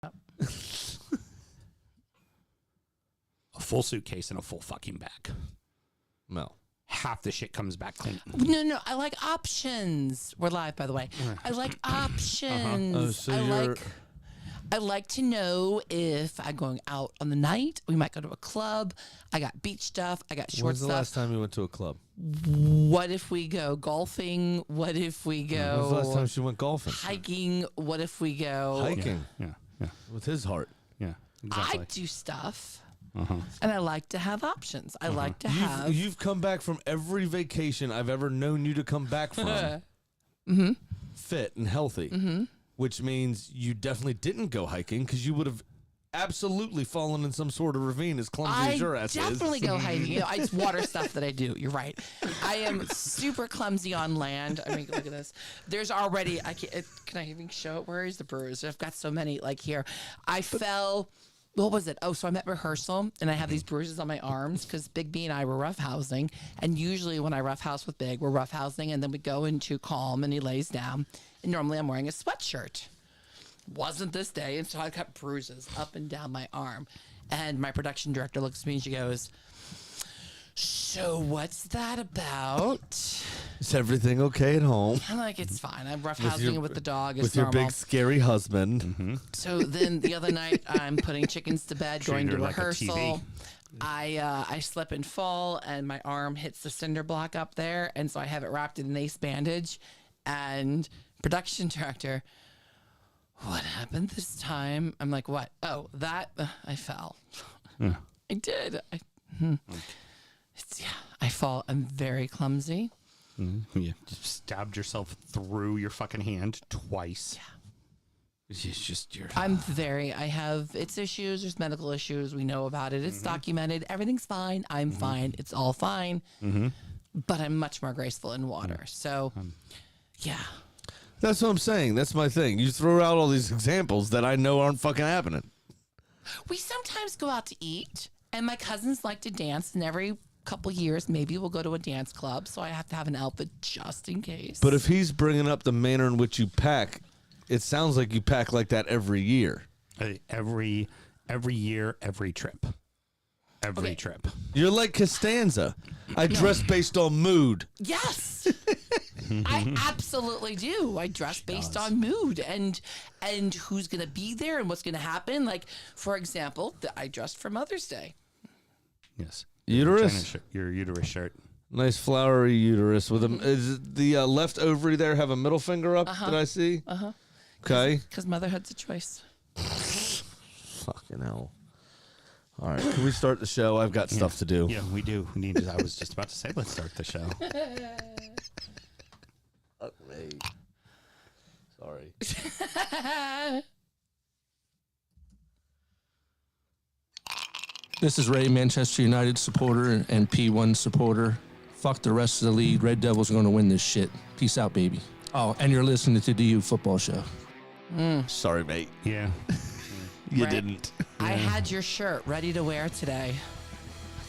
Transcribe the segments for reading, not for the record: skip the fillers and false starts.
A full suitcase and a full fucking bag. No. Half the shit comes back clean. No. I like options. We're live, by the way. I like options. Oh, so I like to know if I'm going out on the night. We might go to a club. I got beach stuff. I got short When's the stuff. last time you went to a club? What if we go golfing? What if we go When's the last time she went golfing? hiking? What if we go Hiking. Yeah. With his heart. Yeah. Exactly. I do stuff. And I like to have options. I like to have. You've come back from every vacation I've ever known you to come back from. Fit and healthy. Which means you definitely didn't go hiking because you would have absolutely fallen in some sort of ravine as clumsy as your ass is. I definitely go hiking. It's water stuff that I do. You're right. I am super clumsy on land. I mean, look at this. There's already. Can I even show it? Where is the bruise? I've got so many. Like here, I fell. What was it? Oh, so I'm at rehearsal and I have these bruises on my arms because Big B and I were roughhousing. And usually when I roughhouse with Big, we're roughhousing and then we go into calm and he lays down. And normally I'm wearing a sweatshirt. Wasn't this day. And so I got bruises up and down my arm. And my production director looks at me and she goes, "So what's that about?" Is everything okay at home? I'm like, "It's fine. I'm roughhousing with the dog. It's With your normal." big scary husband. So then the other night, I'm putting chickens to bed, going to her like a rehearsal. TV. I slip and fall, and my arm hits the cinder block up there, and so I have it wrapped in an ace bandage. And production director, "What happened this time?" I'm like, "What? Oh, that I fell. I did. I fall. I'm very clumsy." You just stabbed yourself through your fucking hand twice. It's just your. I have its issues. There's medical issues. We know about it. It's documented. Everything's fine. I'm fine. It's all fine. But I'm much more graceful in water. So, yeah. That's what I'm saying. That's my thing. You throw out all these examples that I know aren't fucking happening. We sometimes go out to eat, and my cousins like to dance, and every couple years maybe we'll go to a dance club, so I have to have an outfit just in case. But if he's bringing up the manner in which you pack, it sounds like you pack like that every year. Every year, every trip. Every Okay. trip. You're like Costanza. I dress based on mood. Yes, I absolutely do. I dress based on mood and who's going to be there and what's going to happen. Like, for example, I dressed for Mother's Day. Uterus. Your uterus shirt. Nice flowery uterus with a. Is the left ovary there have a middle finger up that I see? Okay. Because motherhood's a choice. Fucking hell. All right. Can we start the show? I've got stuff to do. Yeah, we do. I was just about to say, let's start the show. Fuck me. Sorry. This is Ray, Manchester United supporter and P1 supporter. Fuck the rest of the league. Red Devils are going to win this shit. Peace out, baby. Oh, and you're listening to DU Football Show. Sorry, mate. Yeah. You Right. didn't. I had your shirt ready to wear today.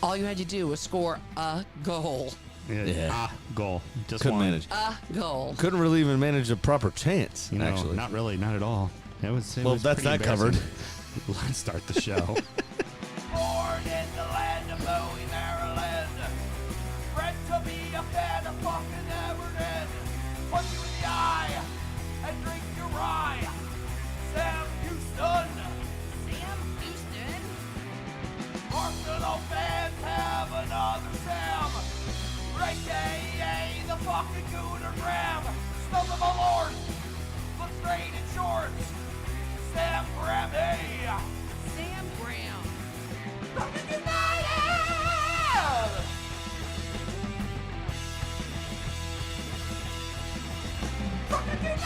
All you had to do was score a goal. Yeah. Goal. Just Couldn't one. manage. A goal. Couldn't really even manage a proper chance, You know, actually. not really, not at all. It was Well, that's pretty that covered. embarrassing. Let's start the show. Born in the land of Bowie, Maryland. Bred to be a fan of fucking Everton. Punch you in the eye and drink your rye. Sam Houston. Sam Houston? Arsenal fans have another Sam. Right, the fucking Gooner Graham. Stump of a lord. Look straight in shorts. Sam Graham, hey. Sam Graham. Fucking United! Fucking United!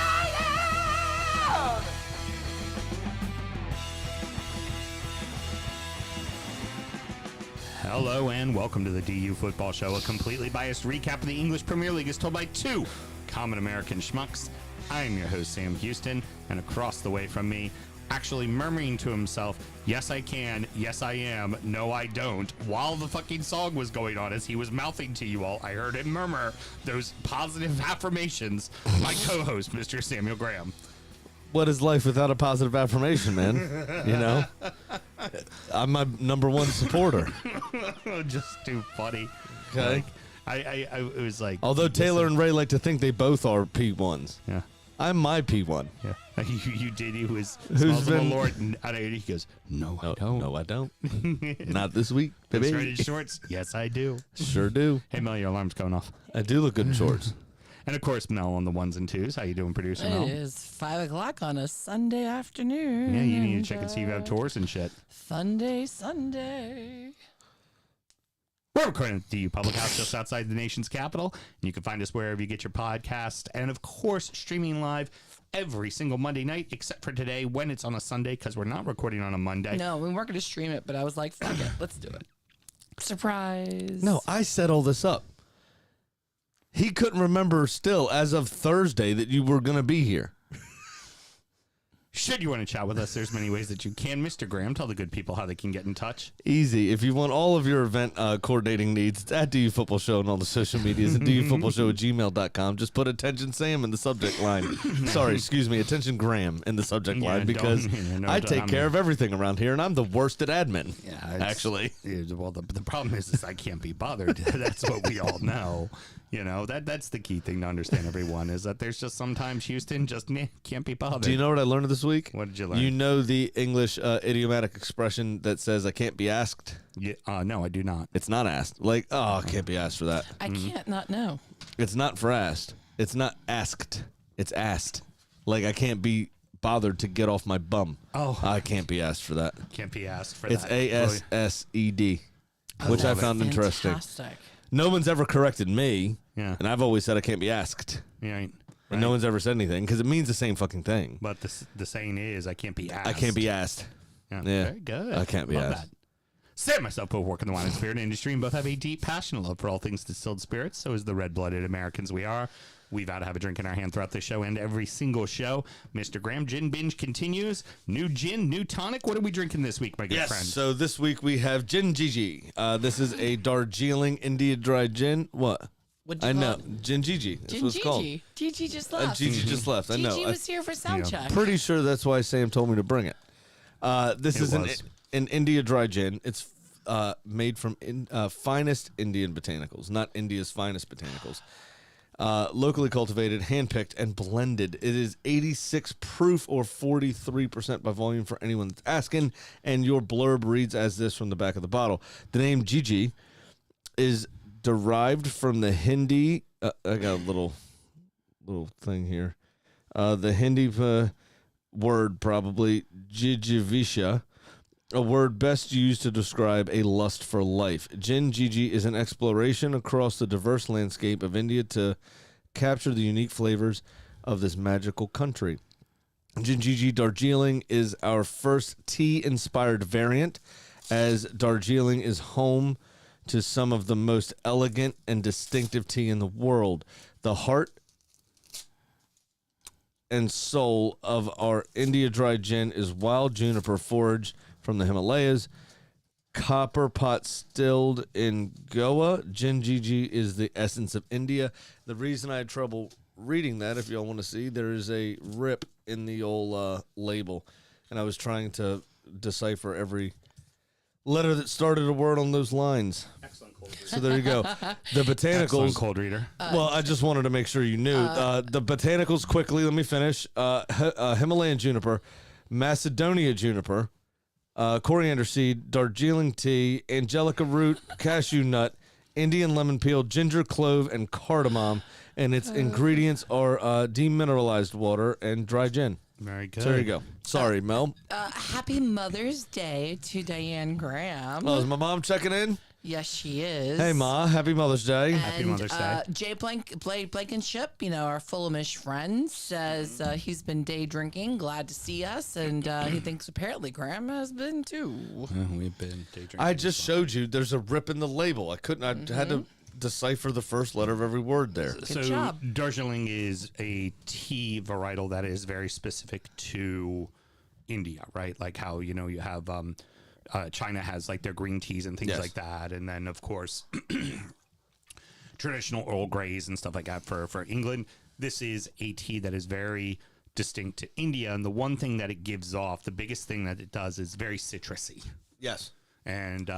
Hello and welcome to the DU Football Show, a completely biased recap of the English Premier League as told by two common American schmucks. I am your host, Sam Houston, and across the way from me, actually murmuring to himself, "Yes, I can. Yes, I am. No, I don't." While the fucking song was going on, as he was mouthing to you all, I heard him murmur those positive affirmations. My co-host, Mr. Samuel Graham. what is life without a positive affirmation, man? You know, I'm my number one supporter. Just too funny. Okay. Like, I it was like. Although Taylor and Ray like to think they both are P1s. Yeah. I'm my P1. Yeah. You did. He was. Who's Smells of a been- Lord. And he goes, no, I don't. No, I don't. Not this week, Those baby. shredded shorts. Yes, I do. Sure do. Hey, Mel, your alarm's going off. I do look good in shorts. And of course, Mel on the ones and twos. How you doing, producer It Mel? is 5 o'clock on a Sunday afternoon. Yeah, you need to check and see if you have tours and shit. Sunday. We're recording at the Public House just outside the nation's capital. And you can find us wherever you get your podcast. And of course, streaming live every single Monday night, except for today when it's on a Sunday, because we're not recording on a Monday. No, we weren't going to stream it, but I was like, fuck it, let's do it. Surprise. No, I set all this up. He couldn't remember still, as of Thursday, that you were going to be here. Should you want to chat with us, there's many ways that you can. Mr. Graham, tell the good people how they can get in touch. Easy. If you want all of your event coordinating needs, it's at DU Football Show on all the social medias and dufootballshow@gmail.com. Just put attention Sam in the subject line. Sorry, excuse me, attention Graham in the subject Yeah, line because I take care of everything around here and I'm the worst at admin. Yeah, actually. Well, the problem is I can't be bothered. That's what we all know. You know, that's the key thing to understand, everyone, is that there's just sometimes Houston just can't be bothered. Do you know what I learned this week? What did you learn? You know the English idiomatic expression that says I can't be asked? Yeah, no, I do not. It's not asked. Like, oh, I can't be asked for that. I can't not know. It's not for asked. It's not asked. It's asked. Like, I can't be bothered to get off my bum. Oh. I can't be asked for that. Can't be asked for It's that. ASSED, which I found interesting. Fantastic. No one's ever corrected me, Yeah. and I've always said I can't be asked. Yeah, right. And no one's ever said anything because it means the same fucking thing. But the saying is, I can't be asked. I can't be asked. Yeah, Yeah. very good. I can't be Love asked. that. Sam and myself both work in the wine and spirit industry and both have a deep passion and love for all things distilled spirits. So is the red-blooded Americans we are. We vow to have a drink in our hand throughout the show and every single show. Mr. Graham, gin binge continues. New gin, new tonic. What are we drinking this week, my good friend? So this week we have Gin Gigi. This is a Darjeeling India Dry Gin. What? What'd you I call know. it? Gin Gigi. That's Gin what it's called. Gigi. Gigi just left. Gigi just left. I know. Gigi was here for sound Yeah. check. Pretty sure that's why Sam told me to bring it. This It is was. an India Dry Gin. It's made from finest Indian botanicals, not India's finest botanicals. Locally cultivated, handpicked, and blended. It is 86 proof or 43% by volume for anyone that's asking. And your blurb reads as this from the back of the bottle. The name Gigi is derived from the Hindi. I got a little thing here. The Hindi word probably Jijivisha, a word best used to describe a lust for life. Gin Gigi is an exploration across the diverse landscape of India to capture the unique flavors of this magical country. Gin Gigi Darjeeling is our first tea-inspired variant, as Darjeeling is home to some of the most elegant and distinctive tea in the world. The heart and soul of our India Dry Gin is wild juniper forage from the Himalayas, copper pot stilled in Goa. Gin Gigi is the essence of India. The reason I had trouble reading that, if y'all want to see, there is a rip in the old label, and I was trying to decipher every letter that started a word on those lines. Excellent cold reader. So there you go. The Excellent botanicals. cold reader. Well, I just wanted to make sure you knew. The botanicals, quickly, let me finish. Himalayan juniper, Macedonia juniper, coriander seed, Darjeeling tea, angelica root, cashew nut, Indian lemon peel, ginger, clove, and cardamom. And its ingredients are demineralized water and dry gin. Very good. So there you go. Sorry, Mel. Happy Mother's Day to Diane Graham. Oh, is my mom checking in? Yes, she is. Hey, Ma. Happy Mother's Day. Happy Mother's Day. Jay Blankenship, our Fulhamish friend, says he's been day drinking. Glad to see us. And he thinks apparently Graham has been too. We've been day drinking. I just showed you there's a rip in the label. I had to decipher the first letter of every word there. So job. Darjeeling is a tea varietal that is very specific to India, right? Like how, you have China has like their green teas and things Yes. like that. And then, of course, traditional Earl Greys and stuff like that for England. This is a tea that is very distinct to India. And the one thing that it gives off, the biggest thing that it does, is very citrusy. Yes. And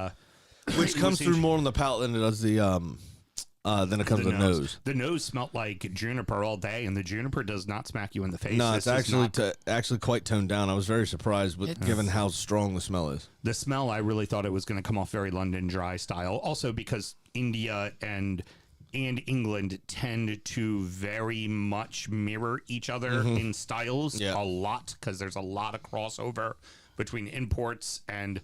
Which comes through more on the palate than it does than it comes to the nose. The nose smelled like juniper all day, and the juniper does not smack you in the face. No, This it's is actually quite toned down. I was very surprised given how strong the smell is. the smell. I really thought it was going to come off very London Dry style. Also, because India and England tend to very much mirror each other in styles Yeah. a lot, because there's a lot of crossover between imports and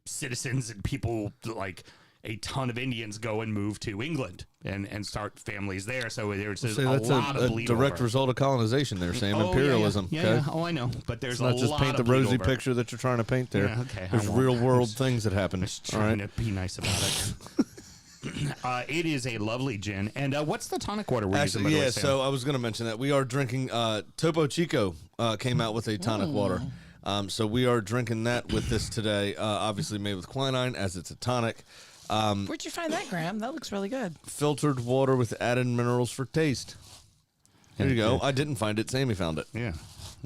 citizens and people. Like a ton of Indians go and move to England and start families there. So there's a That's lot of a bleed direct over. result of colonization there, Sam. Oh, Imperialism. Yeah. Okay? Oh, I know. But there's It's not a just lot paint the of bleed rosy over. picture that you're trying to paint there. Yeah, okay, I There's won't. real world things that happen. Just All trying right. to be nice about it. It is a lovely gin. And what's the tonic water we're using? Actually, by the way, yeah, Sam? so I was going to mention that. We are drinking, Topo Chico came out with a tonic water. So we are drinking that with this today, obviously made with quinine as it's a tonic. Where'd you find that, Graham? That looks really good. Filtered water with added minerals for taste. There you go. Yeah. I didn't find it. Sammy found it. Yeah.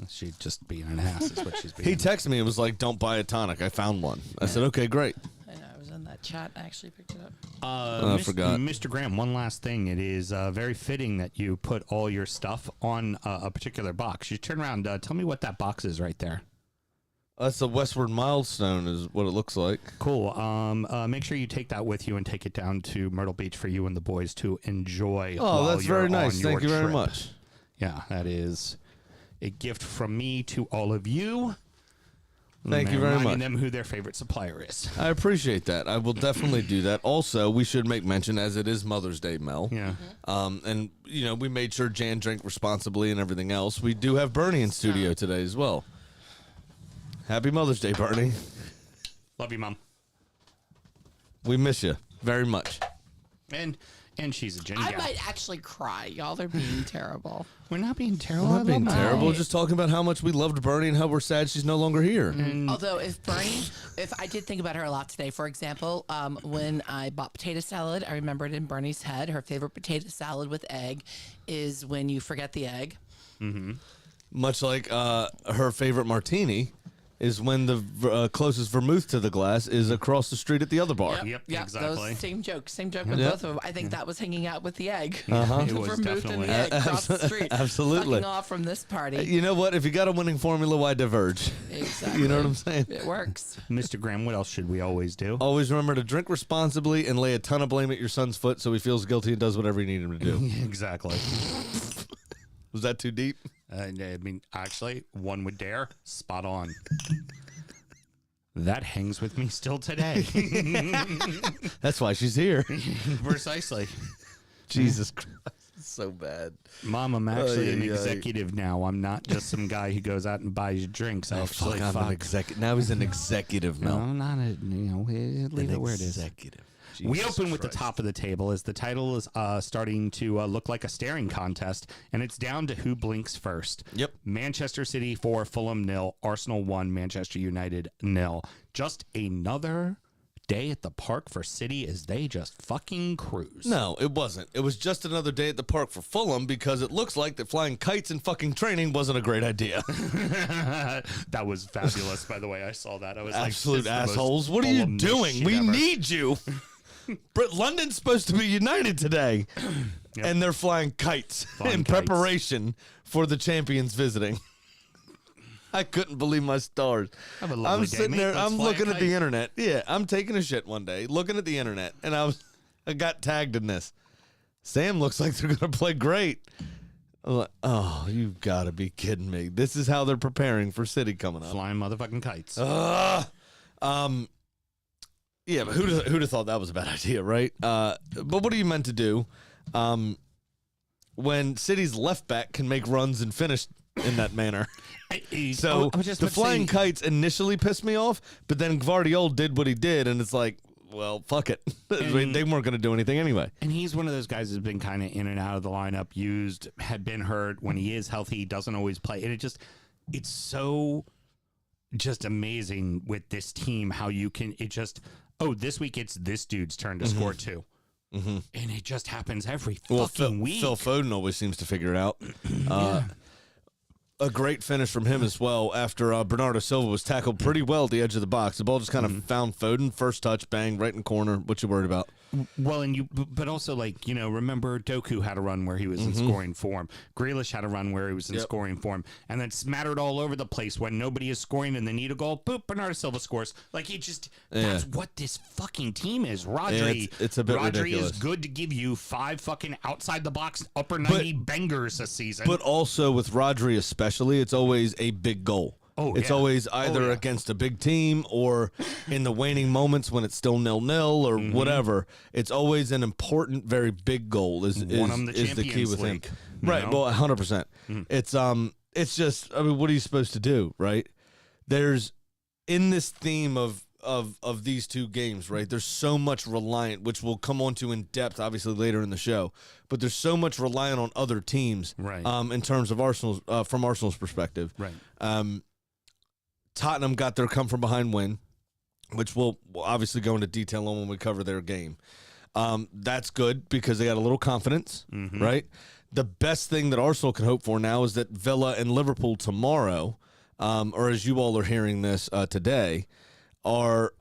She'd just being an ass is what she's being. He texted me and was like, don't buy a tonic. I found one. I said, okay, great. I know, I was in that chat. I actually picked it up. I forgot. Mr. Graham, one last thing. It is very fitting that you put all your stuff on a particular box. You turn around. Tell me what that box is right there. That's a Westward Milestone is what it looks like. Cool. Make sure you take that with you and take it down to Myrtle Beach for you and the boys to enjoy. Oh, while that's you're very nice. on Thank you your very trip. much. Yeah, that is a gift from me to all of you. Thank you very Reminding much. them who their favorite supplier is. I appreciate that. I will definitely do that. Also, we should make mention, as it is Mother's Day, Mel. Yeah. And, you know, we made sure Jan drank responsibly and everything else. We do have Bernie in studio today as well. Happy Mother's Day, Bernie. Love you, Mom. We miss you very much. And she's a gin I gal. might actually cry. Y'all are being terrible. We're not being terrible. Not being I love terrible, Right. just talking about how much we loved Bernie and how we're sad she's no longer here. Although if I did think about her a lot today. For example, when I bought potato salad, I remembered in Bernie's head, her favorite potato salad with egg is when you forget the egg. Much like her favorite martini is when the closest vermouth to the glass is across the street at the other bar. Yep, Yeah, exactly. those same joke with Yeah. both of them. I think that was hanging out with the egg. It was Vermouth and definitely. the egg across the street. Absolutely. Fucking off from this party. You know what? If you got a winning formula, why diverge? Exactly. You know what I'm saying? It works. Mr. Graham, what else should we always do? Always remember to drink responsibly and lay a ton of blame at your son's foot so he feels guilty and does whatever you need him to do. Exactly. Was that too deep? I mean, actually, one would dare. Spot on. That hangs with me still today. That's why she's here. Precisely. Jesus Christ. It's so bad. Mom, I'm actually an Ay, ay, ay. executive now. I'm not just some guy who goes out and buys drinks. Oh, Actually, fuck, I'm an executive. Now he's an executive, No, Mel. I'm not a, leave it where it is. Executive. We Jesus open with the Christ. top of the table as the title is starting to look like a staring contest, and it's down to who blinks first. Yep. Manchester City 4, Fulham 0, Arsenal 1, Manchester United 0. Just another day at the park for City as they just fucking cruise. No, it wasn't. It was just another day at the park for Fulham because it looks like that flying kites and fucking training wasn't a great idea. That was fabulous, by the way. I saw that. I was Absolute like, this is the most assholes. What are you Fulham-ness doing? shit We ever. need you. London's supposed to be united today. Yep. And they're flying kites Flying in kites. preparation for the champions visiting. I couldn't believe my stars. Have a lovely I'm day, sitting mate. there, Let's I'm fly a looking at the kite. internet. Yeah, I'm taking a shit one day, looking at the internet, and I got tagged in this. Sam looks like they're going to play great. I'm like, oh, you've got to be kidding me. This is how they're preparing for City coming up. Flying motherfucking kites. Yeah, but who'd have thought that was a bad idea, right? But what are you meant to do when City's left back can make runs and finish in that manner? So I was just the about to flying say- kites initially pissed me off, but then Gvardiol did what he did, and it's like, well, fuck it. They weren't going to do anything anyway. And he's one of those guys who's been kind of in and out of the lineup, used, had been hurt. When he is healthy, he doesn't always play. And it's so just amazing with this team how you can, this week it's this dude's turn to score too. Mm-hmm. And it just happens every fucking week. Phil Foden always seems to figure it out. a great finish from him as well after Bernardo Silva was tackled pretty well at the edge of the box. The ball just kind of found Foden. First touch, bang, right in the corner. What you worried about? Well, but also, like, remember Doku had a run where he was in scoring form. Grealish had a run where he was in scoring form. And then smattered all over the place when nobody is scoring and they need a goal. Boop, Bernardo Silva scores. Like, that's what this fucking team is. Rodri, Yeah, it's a bit Rodri ridiculous. is good to give you 5 fucking outside the box, upper 90 bangers a season. But also with Rodri especially, it's always a big goal. Oh, it's yeah. always either against a big team or in the waning moments when it's still 0-0 or whatever. It's always an important, very big goal. Is the key with League, him, right? Well, 100%. It's just, I mean, what are you supposed to do, right? There's in this theme of these two games, right? There's so much reliant, which we'll come on to in depth, obviously later in the show. But there's so much reliant on other teams, Right. In terms of Arsenal's, from Arsenal's perspective, Right. Tottenham got their come from behind win, which we'll obviously go into detail on when we cover their game. That's good because they got a little confidence, right? The best thing that Arsenal can hope for now is that Villa and Liverpool tomorrow, or as you all are hearing this today, are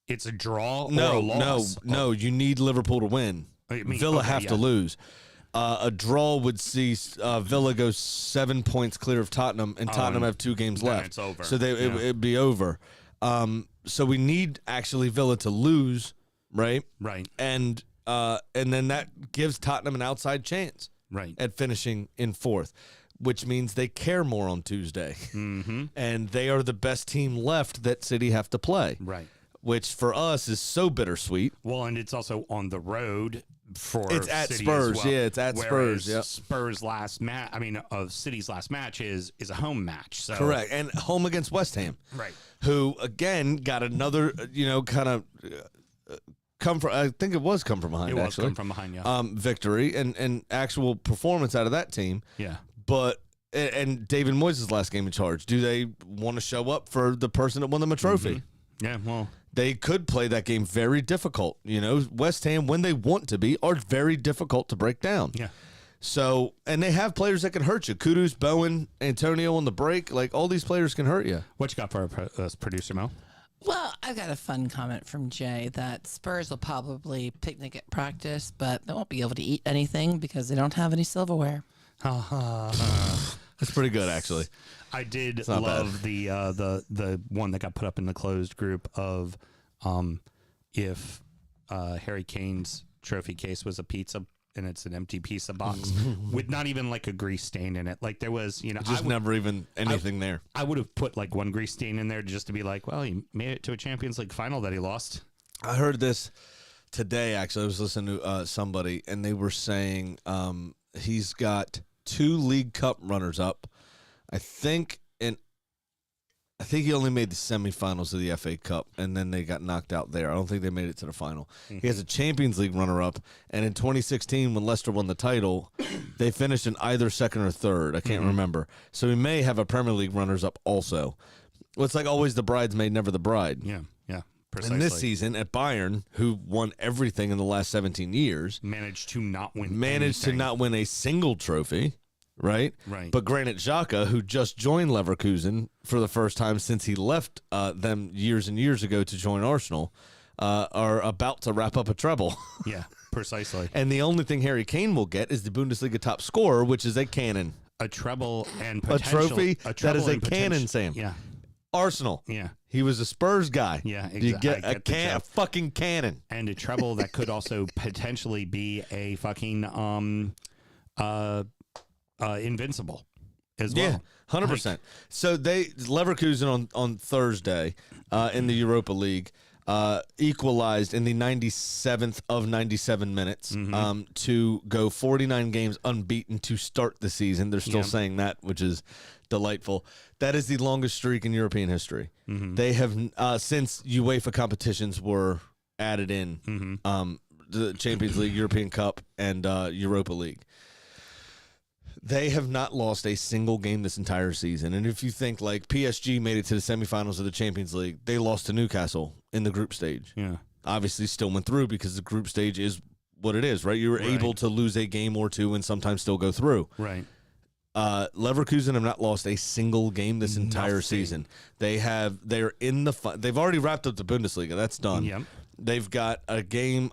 It's a draw or a loss. no. You need Liverpool to win. Villa have to lose. A draw would see Villa go 7 points clear of Tottenham, and Tottenham have 2 games then left. it's over. So it'd be over. So we need actually Villa to lose, right? Right. And then that gives Tottenham an outside chance Right. at finishing in 4th, which means they care more on Tuesday. And they are the best team left that City have to play. Right. Which for us is so bittersweet. Well, and it's also on the road for It's at City Spurs, as well. yeah, it's at Whereas Spurs, yep. Spurs' last match, of City's last match is a home match. So Correct. And home against West Ham. Right. Who, again, got another, kind of come from, I think it was come from behind, It was actually. come from behind, yeah. Victory and actual performance out of that team. Yeah. But, and David Moyes' last game in charge, do they want to show up for the person that won them a trophy? Yeah, well, They could play that game very difficult. West Ham, when they want to be, are very difficult to break down. yeah. So, and they have players that can hurt you. Kudus, Bowen, Antonio on the break. Like, all these players can hurt you. What you got for our producer, Mel? Well, I got a fun comment from Jay that Spurs will probably picnic at practice, but they won't be able to eat anything because they don't have any silverware. That's pretty good, actually. I did not love the one that got put up in the closed group of if Harry Kane's trophy case was a pizza and it's an empty pizza box with not even like a grease stain in it. Like there was, Just never even anything there. I would have put like one grease stain in there just to be like, well, he made it to a Champions League final that he lost. I heard this today, actually. I was listening to somebody, and they were saying he's got 2 League Cup runners-up. I think he only made the semifinals of the FA Cup, and then they got knocked out there. I don't think they made it to the final. He has a Champions League runner-up, and in 2016, when Leicester won the title, they finished in either second or third. I can't remember. So he may have a Premier League runners-up also. Well, it's like always the bridesmaid, never the bride. Yeah, precisely. And this season at Bayern, who won everything in the last 17 years, managed to not win to not win a single trophy, right? Right. But Granit Xhaka, who just joined Leverkusen for the first time since he left them years and years ago to join Arsenal, are about to wrap up a treble. Yeah, precisely. And the only thing Harry Kane will get is the Bundesliga top scorer, which is a cannon. A treble and A potential. trophy A that is treble a and cannon, Sam. Yeah, Arsenal. yeah. He was a Spurs guy. Yeah, You I get get the a joke. fucking cannon. And a treble that could also potentially be a fucking invincible as well. Yeah, 100%. So Leverkusen on Thursday in the Europa League equalized in the 97th of 97 minutes to go 49 games unbeaten to start the season. They're still saying that, which is delightful. That is the longest streak in European history. They have since UEFA competitions were added in, the Champions League, European Cup, and Europa League. They have not lost a single game this entire season. And if you think like PSG made it to the semifinals of the Champions League, they lost to Newcastle in the group stage. Yeah. Obviously still went through because the group stage is what it is, right? You were able to lose a game or two and sometimes still go through. Right. Leverkusen have not lost a single game this entire season. They're in the they've already wrapped up the Bundesliga. That's done. Yep. They've got a game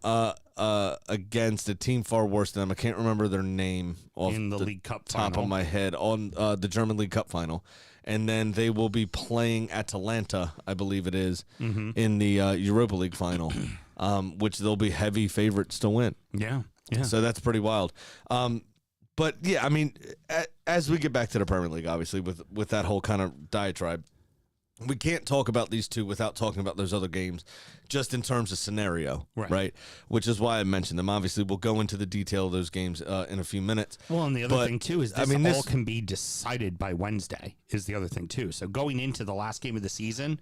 against a team far worse than them. I can't remember their name off In the League Cup top final. of my head on the German League Cup final. And then they will be playing Atalanta, I believe it is, in the Europa League final, which they'll be heavy favorites to win. Yeah. Yeah. So that's pretty wild. But yeah, I mean, as we get back to the Premier League, obviously with that whole kind of diatribe, we can't talk about these two without talking about those other games, just in terms of scenario, right? Which is why I mentioned them. Obviously, we'll go into the detail of those games in a few minutes. Well, and the other thing too is this this all can be decided by Wednesday. Is the other thing too. So going into the last game of the season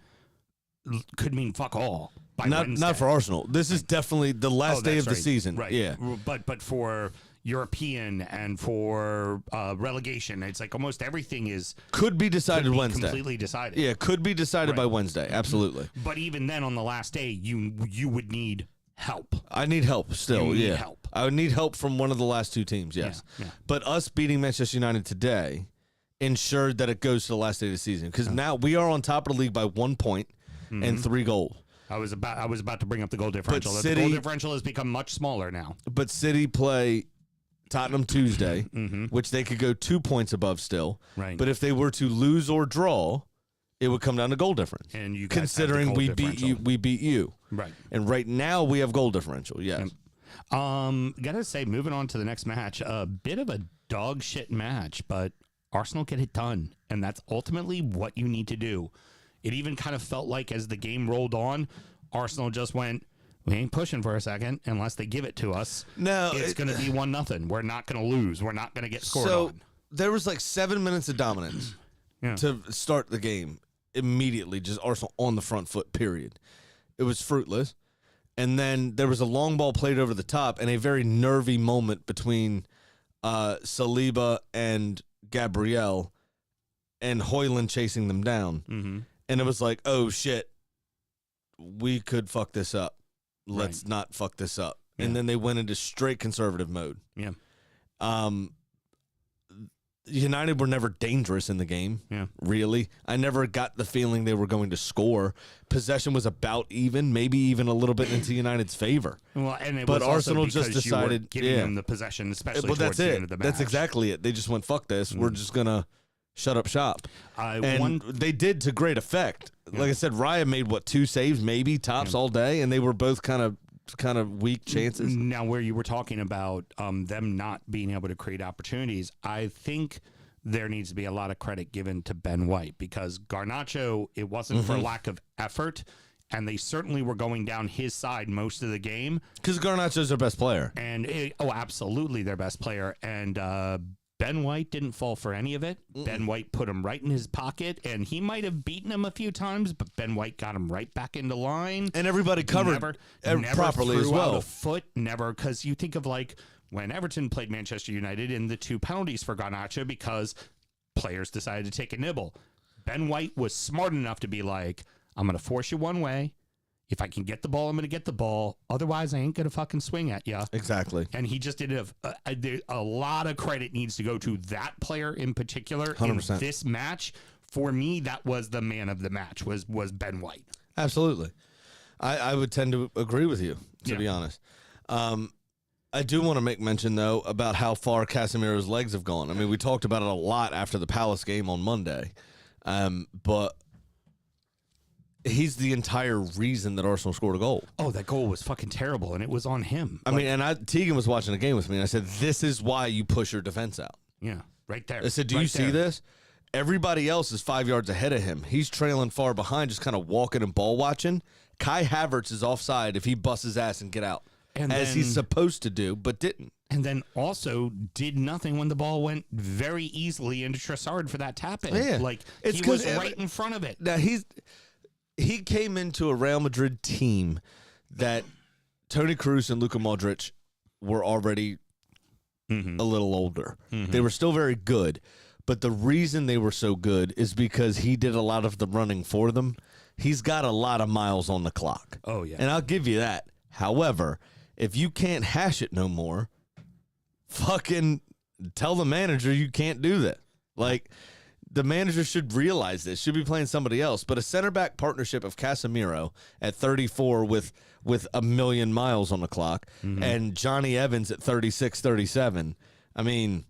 could mean fuck all by Wednesday. Not for Arsenal. This is definitely the last day of the season, right? Yeah, but for European and for relegation, it's like almost everything could be decided Wednesday. Completely decided. Yeah, could be decided by Wednesday. Absolutely. But even then, on the last day, you would need help. I need help still. You need yeah, help. I would need help from one of the last two teams. Yes, Yeah. But us beating Manchester United today ensured that it goes to the last day of the season because now we are on top of the league by 1 point and 3 goals. I was about to bring up the goal differential. The City- goal differential has become much smaller now. But City play Tottenham Tuesday, which they could go 2 points above still. Right. But if they were to lose or draw, it would come down to goal difference. And you guys have the considering goal we beat you. Right. And right now we have goal differential. Yes. Gotta say, moving on to the next match, a bit of a dog shit match, but Arsenal get it done, and that's ultimately what you need to do. It even kind of felt like as the game rolled on, Arsenal just went, we ain't pushing for a second unless they give it to us. No, it's going to be 1-0. We're not going to lose. We're not going to get scored on. There was like 7 minutes of dominance Yeah. to start the game immediately, just Arsenal on the front foot, period. It was fruitless. And then there was a long ball played over the top and a very nervy moment between Saliba and Gabriel and Højlund chasing them down. Mm-hmm. And it was like, oh, shit, we could fuck this up. Let's Right. not fuck this up. Yeah. And then they went into straight conservative mode. Yeah. United were never dangerous in the game, Yeah. really. I never got the feeling they were going to score. Possession was about even, maybe even a little bit into United's favor. Well, and it But was also Arsenal just because you were decided- giving yeah. them the possession, especially But towards that's the it. end of the match. That's exactly it. They just went, fuck this. We're just going to shut up shop. And they did to great effect. Like I said, Raya made, 2 saves, maybe, tops all day, and they were both kind of weak chances. Now, where you were talking about them not being able to create opportunities, I think there needs to be a lot of credit given to Ben White because Garnacho, it wasn't for lack of effort, and they certainly were going down his side most of the game. Because Garnacho's their best player. And, absolutely their best player. And Ben White didn't fall for any of it. Ben White put him right in his pocket, and he might have beaten him a few times, but Ben White got him right back into line. And everybody covered Never properly threw as well. out a foot, never, because you think of like when Everton played Manchester United in the 2 penalties for Garnacho because players decided to take a nibble. Ben White was smart enough to be like, I'm going to force you one way. If I can get the ball, I'm going to get the ball. Otherwise, I ain't going to fucking swing at you. Exactly. And he just did a lot of credit needs to go to that player in particular 100%. in this match. For me, that was the man of the match was Ben White. Absolutely. I would tend to agree with you, to be honest. I do want to make mention, though, about how far Casemiro's legs have gone. I mean, we talked about it a lot after the Palace game on Monday. But he's the entire reason that Arsenal scored a goal. Oh, that goal was fucking terrible, and it was on him. I mean, and Tegan was watching the game with me, and I said, this is why you push your defense out. Yeah, right there. I said, do you see this? Everybody else is 5 yards ahead of him. He's trailing far behind, just kind of walking and ball watching. Kai Havertz is offside if he busts his ass and get out, as he's supposed to do, but didn't. And then also did nothing when the ball went very easily into Trossard for that tap in. Yeah. Like, It's he was 'cause right in front of it. Now, he came into a Real Madrid team that Toni Kroos and Luka Modric were already a little older. They were still very good, but the reason they were so good is because he did a lot of the running for them. He's got a lot of miles on the clock. Oh, yeah. And I'll give you that. However, if you can't hash it no more, fucking tell the manager you can't do that. Like, the manager should realize this. Should be playing somebody else. But a center back partnership of Casemiro at 34 with a million miles on the clock and Johnny Evans at 36, 37. I mean,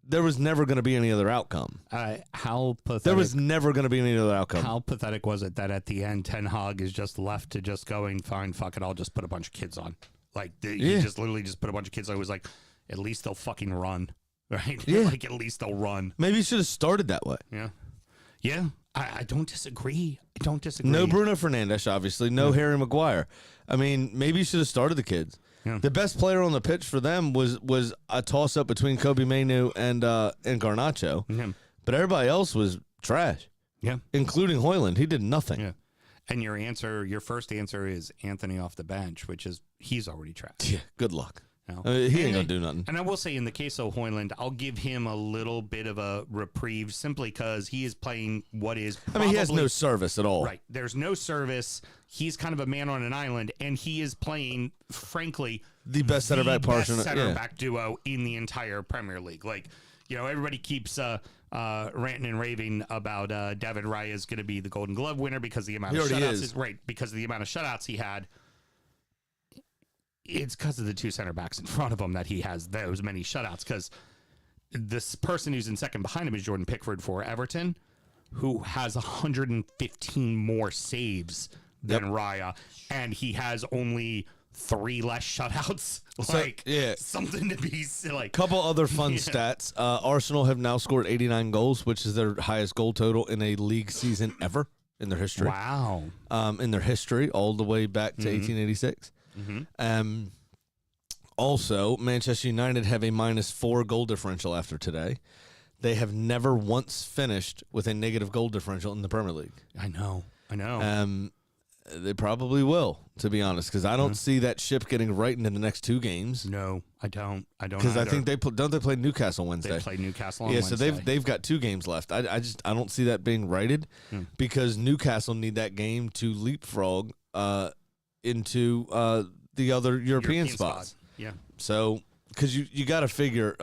there was never going to be any other outcome. How pathetic. There was never going to be any other outcome. How pathetic was it that at the end, Ten Hag is just left to just going, fine, fuck it, I'll just put a bunch of kids on. Like, he just literally just put a bunch of kids on. It was like, at least they'll fucking run, right? Yeah. Like, at least they'll run. Maybe you should have started that way. Yeah. Yeah. I don't disagree. I don't disagree. No Bruno Fernandes, obviously. No Harry Maguire. I mean, maybe you should have started the kids. Yeah. The best player on the pitch for them was a toss-up between Kobe Mainoo and Garnacho. Yeah. But everybody else was trash, Yeah. including Hoyland. He did nothing. Yeah. And your first answer is Anthony off the bench, which is he's already trapped. Yeah, good luck. You know? I mean, he ain't And going to do nothing. And I will say, in the case of Hoyland, I'll give him a little bit of a reprieve simply because he is playing what is probably, He has no service at all. right. There's no service. He's kind of a man on an island, and he is playing, frankly, The best center back partner. center back duo in the entire Premier League. Like, you know, everybody keeps ranting and raving about David Raya is going to be the Golden Glove winner because the amount He of already shutouts is. right, because of the amount of shutouts he had. It's because of the two center backs in front of him that he has those many shutouts. Because this person who's in second behind him is Jordan Pickford for Everton, who has 115 more saves than Raya, and he has only 3 less shutouts. Like, yeah. something to be like. Couple other fun stats. Arsenal have now scored 89 goals, which is their highest goal total in a league season ever in their history. Wow. In their history, all the way back to 1886. Also, Manchester United have a -4 goal differential after today. They have never once finished with a negative goal differential in the Premier League. I know. They probably will, to be honest, because I don't see that ship getting right into the next 2 games. No, I don't. Because I think they play Newcastle they Wednesday. play Newcastle on Yeah, Wednesday. so they've got 2 games left. I don't see that being righted because Newcastle need that game to leapfrog into the other European spots. spot. Yeah. So, because you got to figure,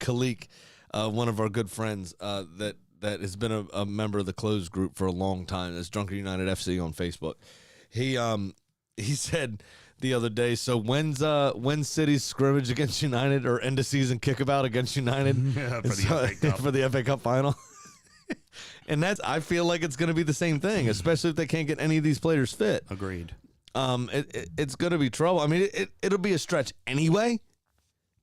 Khalik, one of our good friends that has been a member of the closed group for a long time, that's Drunken United FC on Facebook. He said the other day, so when's City's scrimmage against United or end of season kickabout against United Yeah, for the FA Cup. for the FA Cup final? And I feel like it's going to be the same thing, especially if they can't get any of these players fit. Agreed. It's going to be trouble. I mean, it'll be a stretch anyway.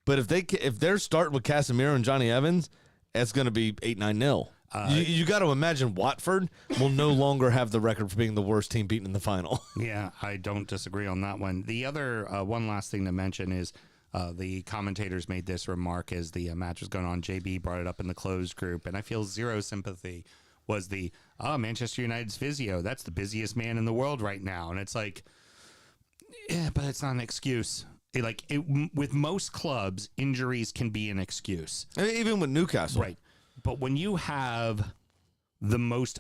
But if they're starting with Casemiro and Johnny Evans, it's going to be 8-9-0. You got to imagine Watford will no longer have the record for being the worst team beaten in the final. Yeah, I don't disagree on that one. The other one last thing to mention is the commentators made this remark as the match was going on. JB brought it up in the closed group, and I feel zero sympathy. Was the Manchester United's physio? That's the busiest man in the world right now, and it's like, yeah, but it's not an excuse. With most clubs, injuries can be an excuse. I mean, even with Newcastle, Right. But when you have the most,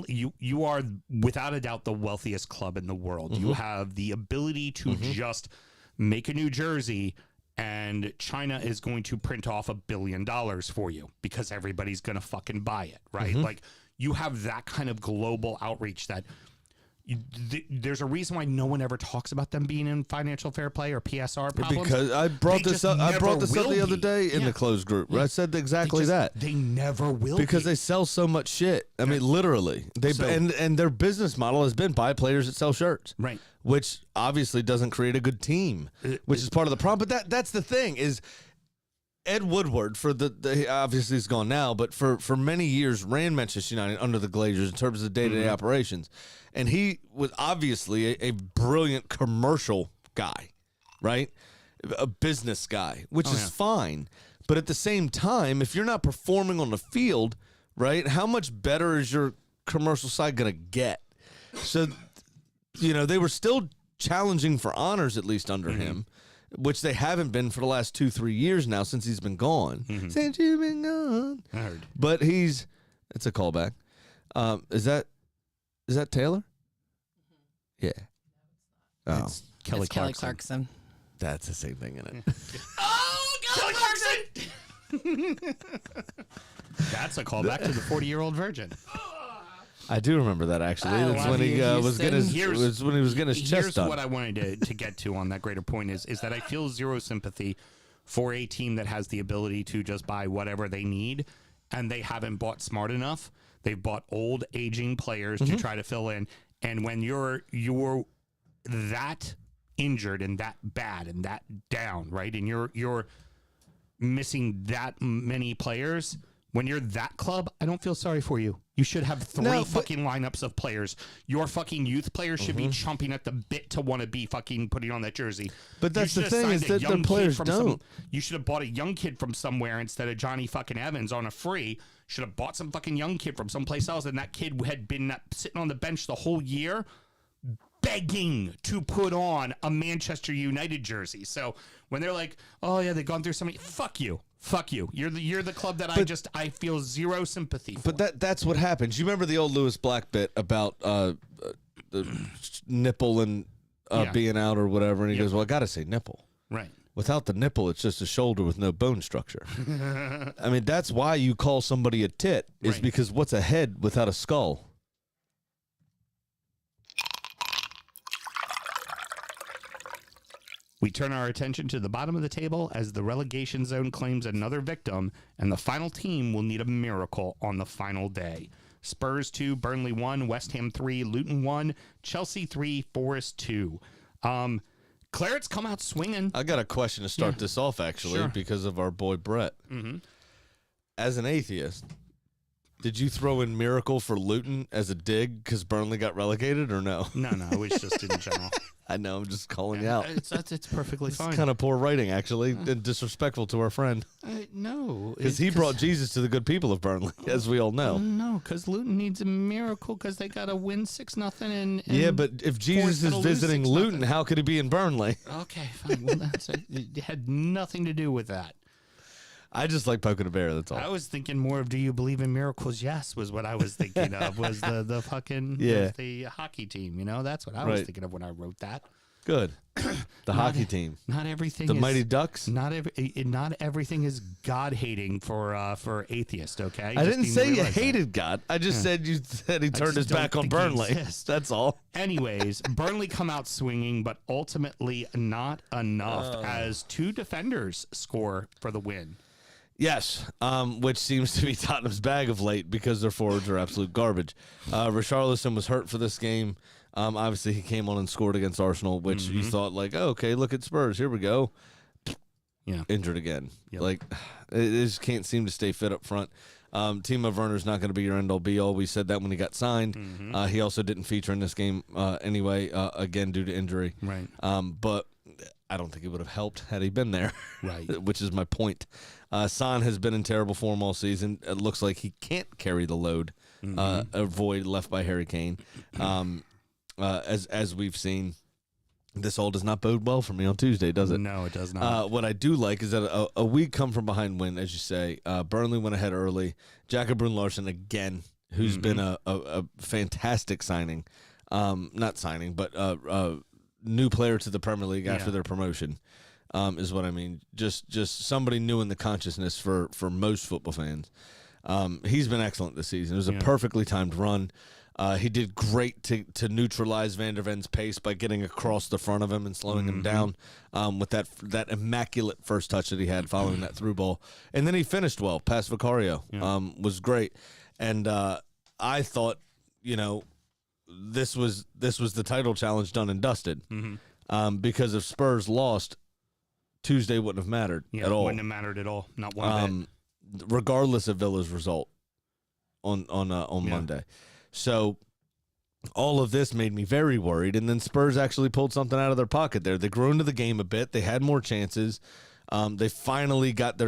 you are without a doubt the wealthiest club in the world. You have the ability to just make a new jersey and China is going to print off $1 billion for you because everybody's going to fucking buy it, right? Like, you have that kind of global outreach that there's a reason why no one ever talks about them being in financial fair play or PSR problems. because I brought this up the other day in the closed group. Yeah. I said exactly that. They never will Because be. they sell so much shit. I mean, literally. And their business model has been buy players that sell shirts. Right. Which obviously doesn't create a good team, which is part of the problem. But that's the thing is Ed Woodward, for the obviously he's gone now, but for many years ran Manchester United under the Glazers in terms of day-to-day operations. And he was obviously a brilliant commercial guy, right? A business guy, which is fine. But at the same time, if you're not performing on the field, right, how much better is your commercial side going to get? So, they were still challenging for honors, at least under him, which they haven't been for the last 2-3 years now since he's been gone. Since you've been gone. I heard. But it's a callback. Is that Taylor? Yeah. Oh, It's Kelly It's Kelly Clarkson. Clarkson. that's the same thing in it. Oh, Kelly Clarkson! That's a callback to the 40-year-old virgin. I do remember that actually. I That's love when he you, was getting his, Here's- it was when he was getting his chest Here's done. what I wanted to get to on that greater point is that I feel zero sympathy for a team that has the ability to just buy whatever they need, and they haven't bought smart enough. They've bought old, aging players to try to fill in, and when you're that injured and that bad and that down, right, and you're missing that many players. When you're that club, I don't feel sorry for you. You should have three fucking lineups of players. Your fucking youth players should be chomping at the bit to want to be fucking putting on that jersey. But that's You the should have thing is signed a that their young kid players from don't. you should have bought a young kid from somewhere instead of Johnny fucking Evans on a free. Should have bought some fucking young kid from someplace else, and that kid had been sitting on the bench the whole year, begging to put on a Manchester United jersey. So when they're like, "Oh yeah, they've gone through something," fuck you. Fuck you. You're the club that I feel zero sympathy for. But that's what happens. You remember the old Lewis Black bit about the nipple and Yeah. being out or whatever, and he goes, "Well, I got to say nipple. Right. Without the nipple, it's just a shoulder with no bone structure." I mean, that's why you call somebody a tit, is Right. because what's a head without a skull? We turn our attention to the bottom of the table as the relegation zone claims another victim, and the final team will need a miracle on the final day. Spurs 2, Burnley 1, West Ham 3, Luton 1, Chelsea 3, Forest 2. Claret's come out swinging. I got a question to start this off, actually, Sure. because of our boy Brett. Mm-hmm. As an atheist, did you throw in miracle for Luton as a dig because Burnley got relegated, or no? No, it was just in general. I know, I'm just calling you out. It's perfectly It's fine. kind of poor writing, actually, and disrespectful to our friend. No. Because he brought Jesus to the good people of Burnley, as we all know. No, because Luton needs a miracle because they got to win 6-0. And Yeah, but if Jesus is gonna lose visiting 6-0. Luton, how could he be in Burnley? Okay, fine. Well, it had nothing to do with that. I just like poking a bear, that's all. I was thinking more of "Do you believe in miracles?" Yes, was what I was thinking of. Was the fucking Yeah. the hockey team? You know, that's what I was Right. thinking of when I wrote that. Good. The hockey team. Not everything. The is, Mighty Ducks? Not everything is God hating for atheist. Okay, I Just didn't need to say you realize that. hated God. I just said you said he turned just his back don't on think he Burnley. exists. That's all. Anyways, Burnley come out swinging, but ultimately not enough as two defenders score for the win. Yes, which seems to be Tottenham's bag of late because their forwards are absolute garbage. Richarlison was hurt for this game. Obviously, he came on and scored against Arsenal, which you thought, like, oh, okay, look at Spurs. Here we go. Yeah. Injured again. Yep. Like, it just can't seem to stay fit up front. Timo Werner's not going to be your end-all, be-all. We said that when he got signed. He also didn't feature in this game anyway, again, due to injury. Right. But I don't think it would have helped had he been there. Right. Which is my point. Son has been in terrible form all season. It looks like he can't carry the load, a void left by Harry Kane. As we've seen, this all does not bode well for me on Tuesday, does it? No, it does not. What I do like is that a weak come from behind win, as you say. Burnley went ahead early. Jakob Brun-Larsen again, who's been a fantastic signing. Not signing, but new player to the Premier League after their promotion, is what I mean. Just somebody new in the consciousness for most football fans. He's been excellent this season. It was a perfectly timed run. He did great to neutralize Van der Ven's pace by getting across the front of him and slowing him down with that immaculate first touch that he had following that through ball. And then he finished well. Past Vicario was great. And I thought, this was the title challenge done and dusted. Because if Spurs lost, Tuesday wouldn't have mattered at all. Wouldn't have mattered at all. Not one bit. Regardless of Villa's result on Monday. So all of this made me very worried, and then Spurs actually pulled something out of their pocket there. They grew into the game a bit. They had more chances. They finally got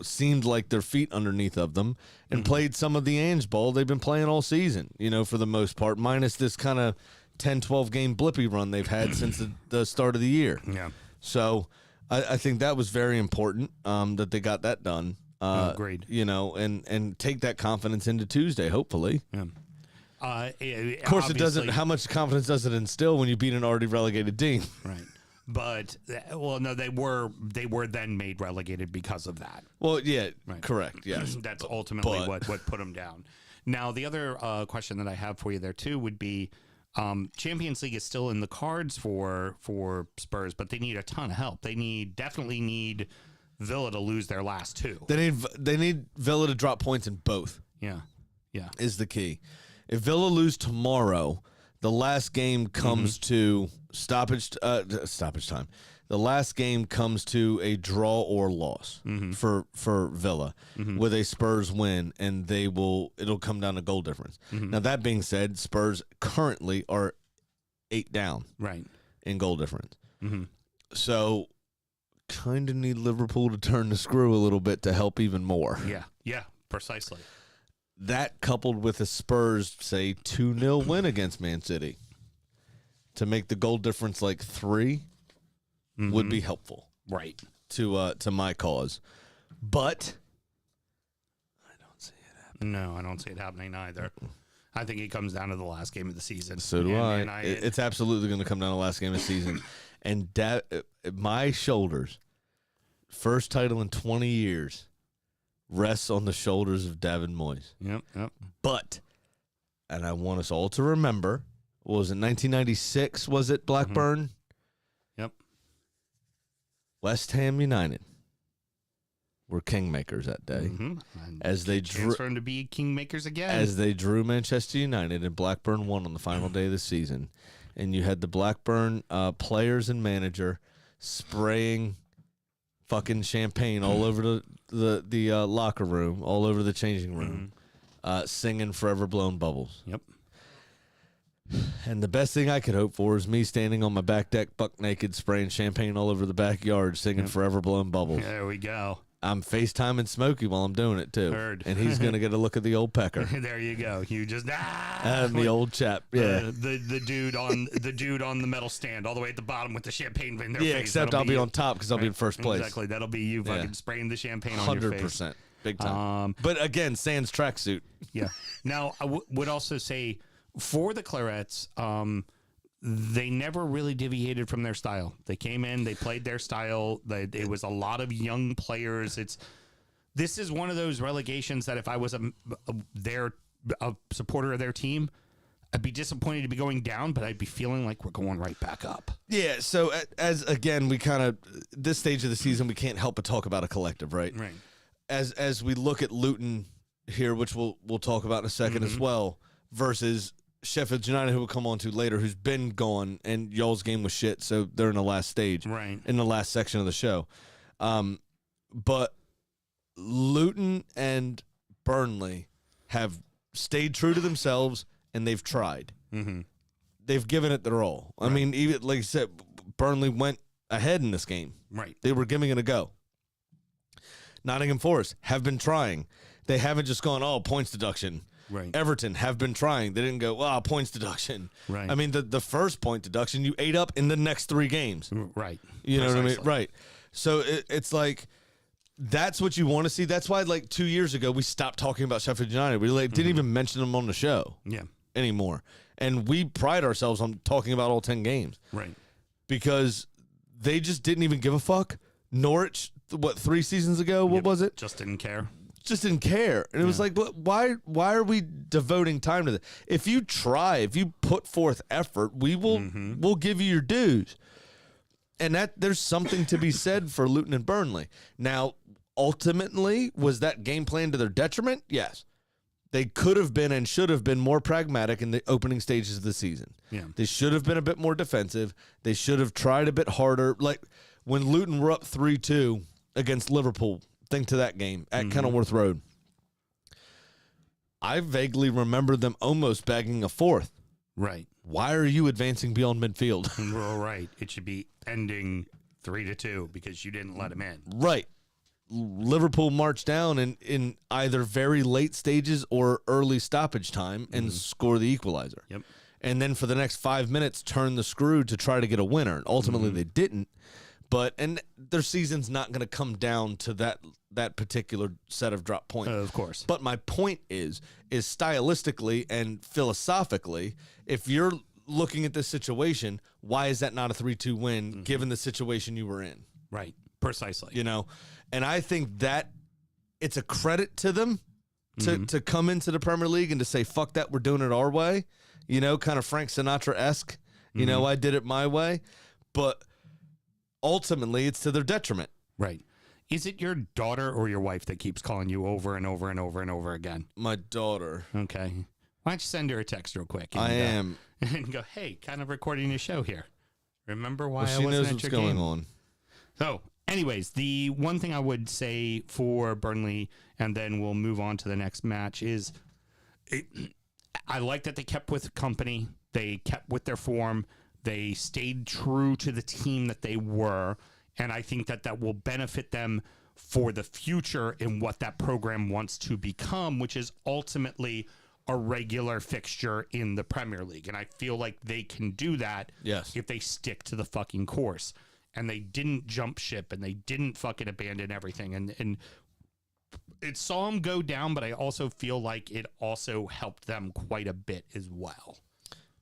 seemed like their feet underneath of them and played some of the Ange ball they've been playing all season, for the most part, minus this kind of 10, 12 game blippy run they've had since the start of the year. Yeah. So I think that was very important that they got that done. Agreed. And take that confidence into Tuesday, hopefully. Yeah. Of course, it doesn't. How much confidence does it instill when you beat an already relegated team? Right. But well, no, they were then made relegated because of that. Well, yeah, Right. correct. Yes. That's ultimately but- what put them down. Now, the other question that I have for you there too would be, Champions League is still in the cards for Spurs, but they need a ton of help. They definitely need Villa to lose their last two. They need Villa to drop points in both. Yeah, Is the key. If Villa lose tomorrow, the last game comes to stoppage time. The last game comes to a draw or loss for Villa with a Spurs win, and it'll come down to goal difference. Now that being said, Spurs currently are 8 down right. in goal difference. So kind of need Liverpool to turn the screw a little bit to help even more. Yeah, precisely. That coupled with a Spurs, say, 2-0 win against Man City to make the goal difference like 3 would be helpful Right. to my cause. But I don't see it happening. No, I don't see it happening either. I think it comes down to the last game of the season. So do And I. It's absolutely going to come down to the last game of the season. And my shoulders, first title in 20 years, rests on the shoulders of David Moyes. Yep. But, and I want us all to remember, what was it, 1996, was it, Blackburn? Yep. West Ham United were kingmakers that day. As they transfer them to be kingmakers again. As they drew Manchester United, and Blackburn won on the final day of the season. And you had the Blackburn players and manager spraying fucking champagne all over the locker room, all over the changing room, singing Forever Blown Bubbles. Yep. And the best thing I could hope for is me standing on my back deck buck naked, spraying champagne all over the backyard, singing Forever Blown Bubbles. There we go. I'm FaceTiming Smokey while I'm doing it, too. Heard. And he's going to get a look at the old pecker. There you go. You just And the old chap, yeah. the dude on the metal stand all the way at the bottom with the champagne in their Yeah, face. except That'll I'll be you. on top because I'll be in first place. Exactly. That'll be you fucking Yeah. spraying the champagne on your face. 100%. Big time. But again, sans tracksuit. Yeah. Now, I would also say for the Clarets, they never really deviated from their style. They came in, they played their style. It was a lot of young players. This is one of those relegations that if I was a supporter of their team, I'd be disappointed to be going down, but I'd be feeling like we're going right back up. Yeah, so as again, we kind of, this stage of the season, we can't help but talk about a collective, right? Right. As we look at Luton here, which we'll talk about in a second as well, versus Sheffield United, who we'll come on to later, who's been gone, and y'all's game was shit, so they're in the last stage, Right. in the last section of the show. But Luton and Burnley have stayed true to themselves, and they've tried. They've given it their all. I mean, even like I said, Burnley went ahead in this game. Right. They were giving it a go. Nottingham Forest have been trying. They haven't just gone, points deduction. Right. Everton have been trying. They didn't go, points deduction. Right. I mean, the first point deduction you ate up in the next 3 games. Right. You know what I mean? Precisely. Right. So it's like, that's what you want to see. That's why, like, 2 years ago, we stopped talking about Sheffield United. We didn't even mention them on the show Yeah. anymore. And we pride ourselves on talking about all 10 games Right. because they just didn't even give a fuck. Norwich, 3 seasons ago? What was it? Just didn't care. Just didn't care. And it was like, why are we devoting time to this? If you try, if you put forth effort, we'll give you your dues. And that there's something to be said for Luton and Burnley. Now, ultimately, was that game plan to their detriment? Yes. They could have been and should have been more pragmatic in the opening stages of the season. Yeah. They should have been a bit more defensive. They should have tried a bit harder. Like when Luton were up 3-2 against Liverpool, think to that game at Kenilworth Road. I vaguely remember them almost bagging a 4th. Right. Why are you advancing beyond midfield? Well, right. It should be ending 3-2 because you didn't let them in. Right. Liverpool marched down in either very late stages or early stoppage time and score the equalizer. Yep. And then for the next 5 minutes, turn the screw to try to get a winner. And ultimately, they didn't. And their season's not going to come down to that particular set of drop points. Of course. But my point is stylistically and philosophically, if you're looking at this situation, why is that not a 3-2 win given the situation you were in? Right. Precisely. You know, and I think that it's a credit to them to come into the Premier League and to say, fuck that, we're doing it our way. You know, kind of Frank Sinatra-esque. You know, I did it my way. But ultimately, it's to their detriment. Right. Is it your daughter or your wife that keeps calling you over and over and over and over again? My daughter. Okay. Why don't you send her a text real quick? And, I am. And go, hey, kind of recording a show here. Remember why Well, I she wasn't knows at what's your going game? on. So, anyways, the one thing I would say for Burnley, and then we'll move on to the next match, is I like that they kept with company. They kept with their form. They stayed true to the team that they were. And I think that that will benefit them for the future in what that program wants to become, which is ultimately a regular fixture in the Premier League. And I feel like they can do that Yes. if they stick to the fucking course. And they didn't jump ship and they didn't fucking abandon everything. And it saw them go down, but I also feel like it also helped them quite a bit as well.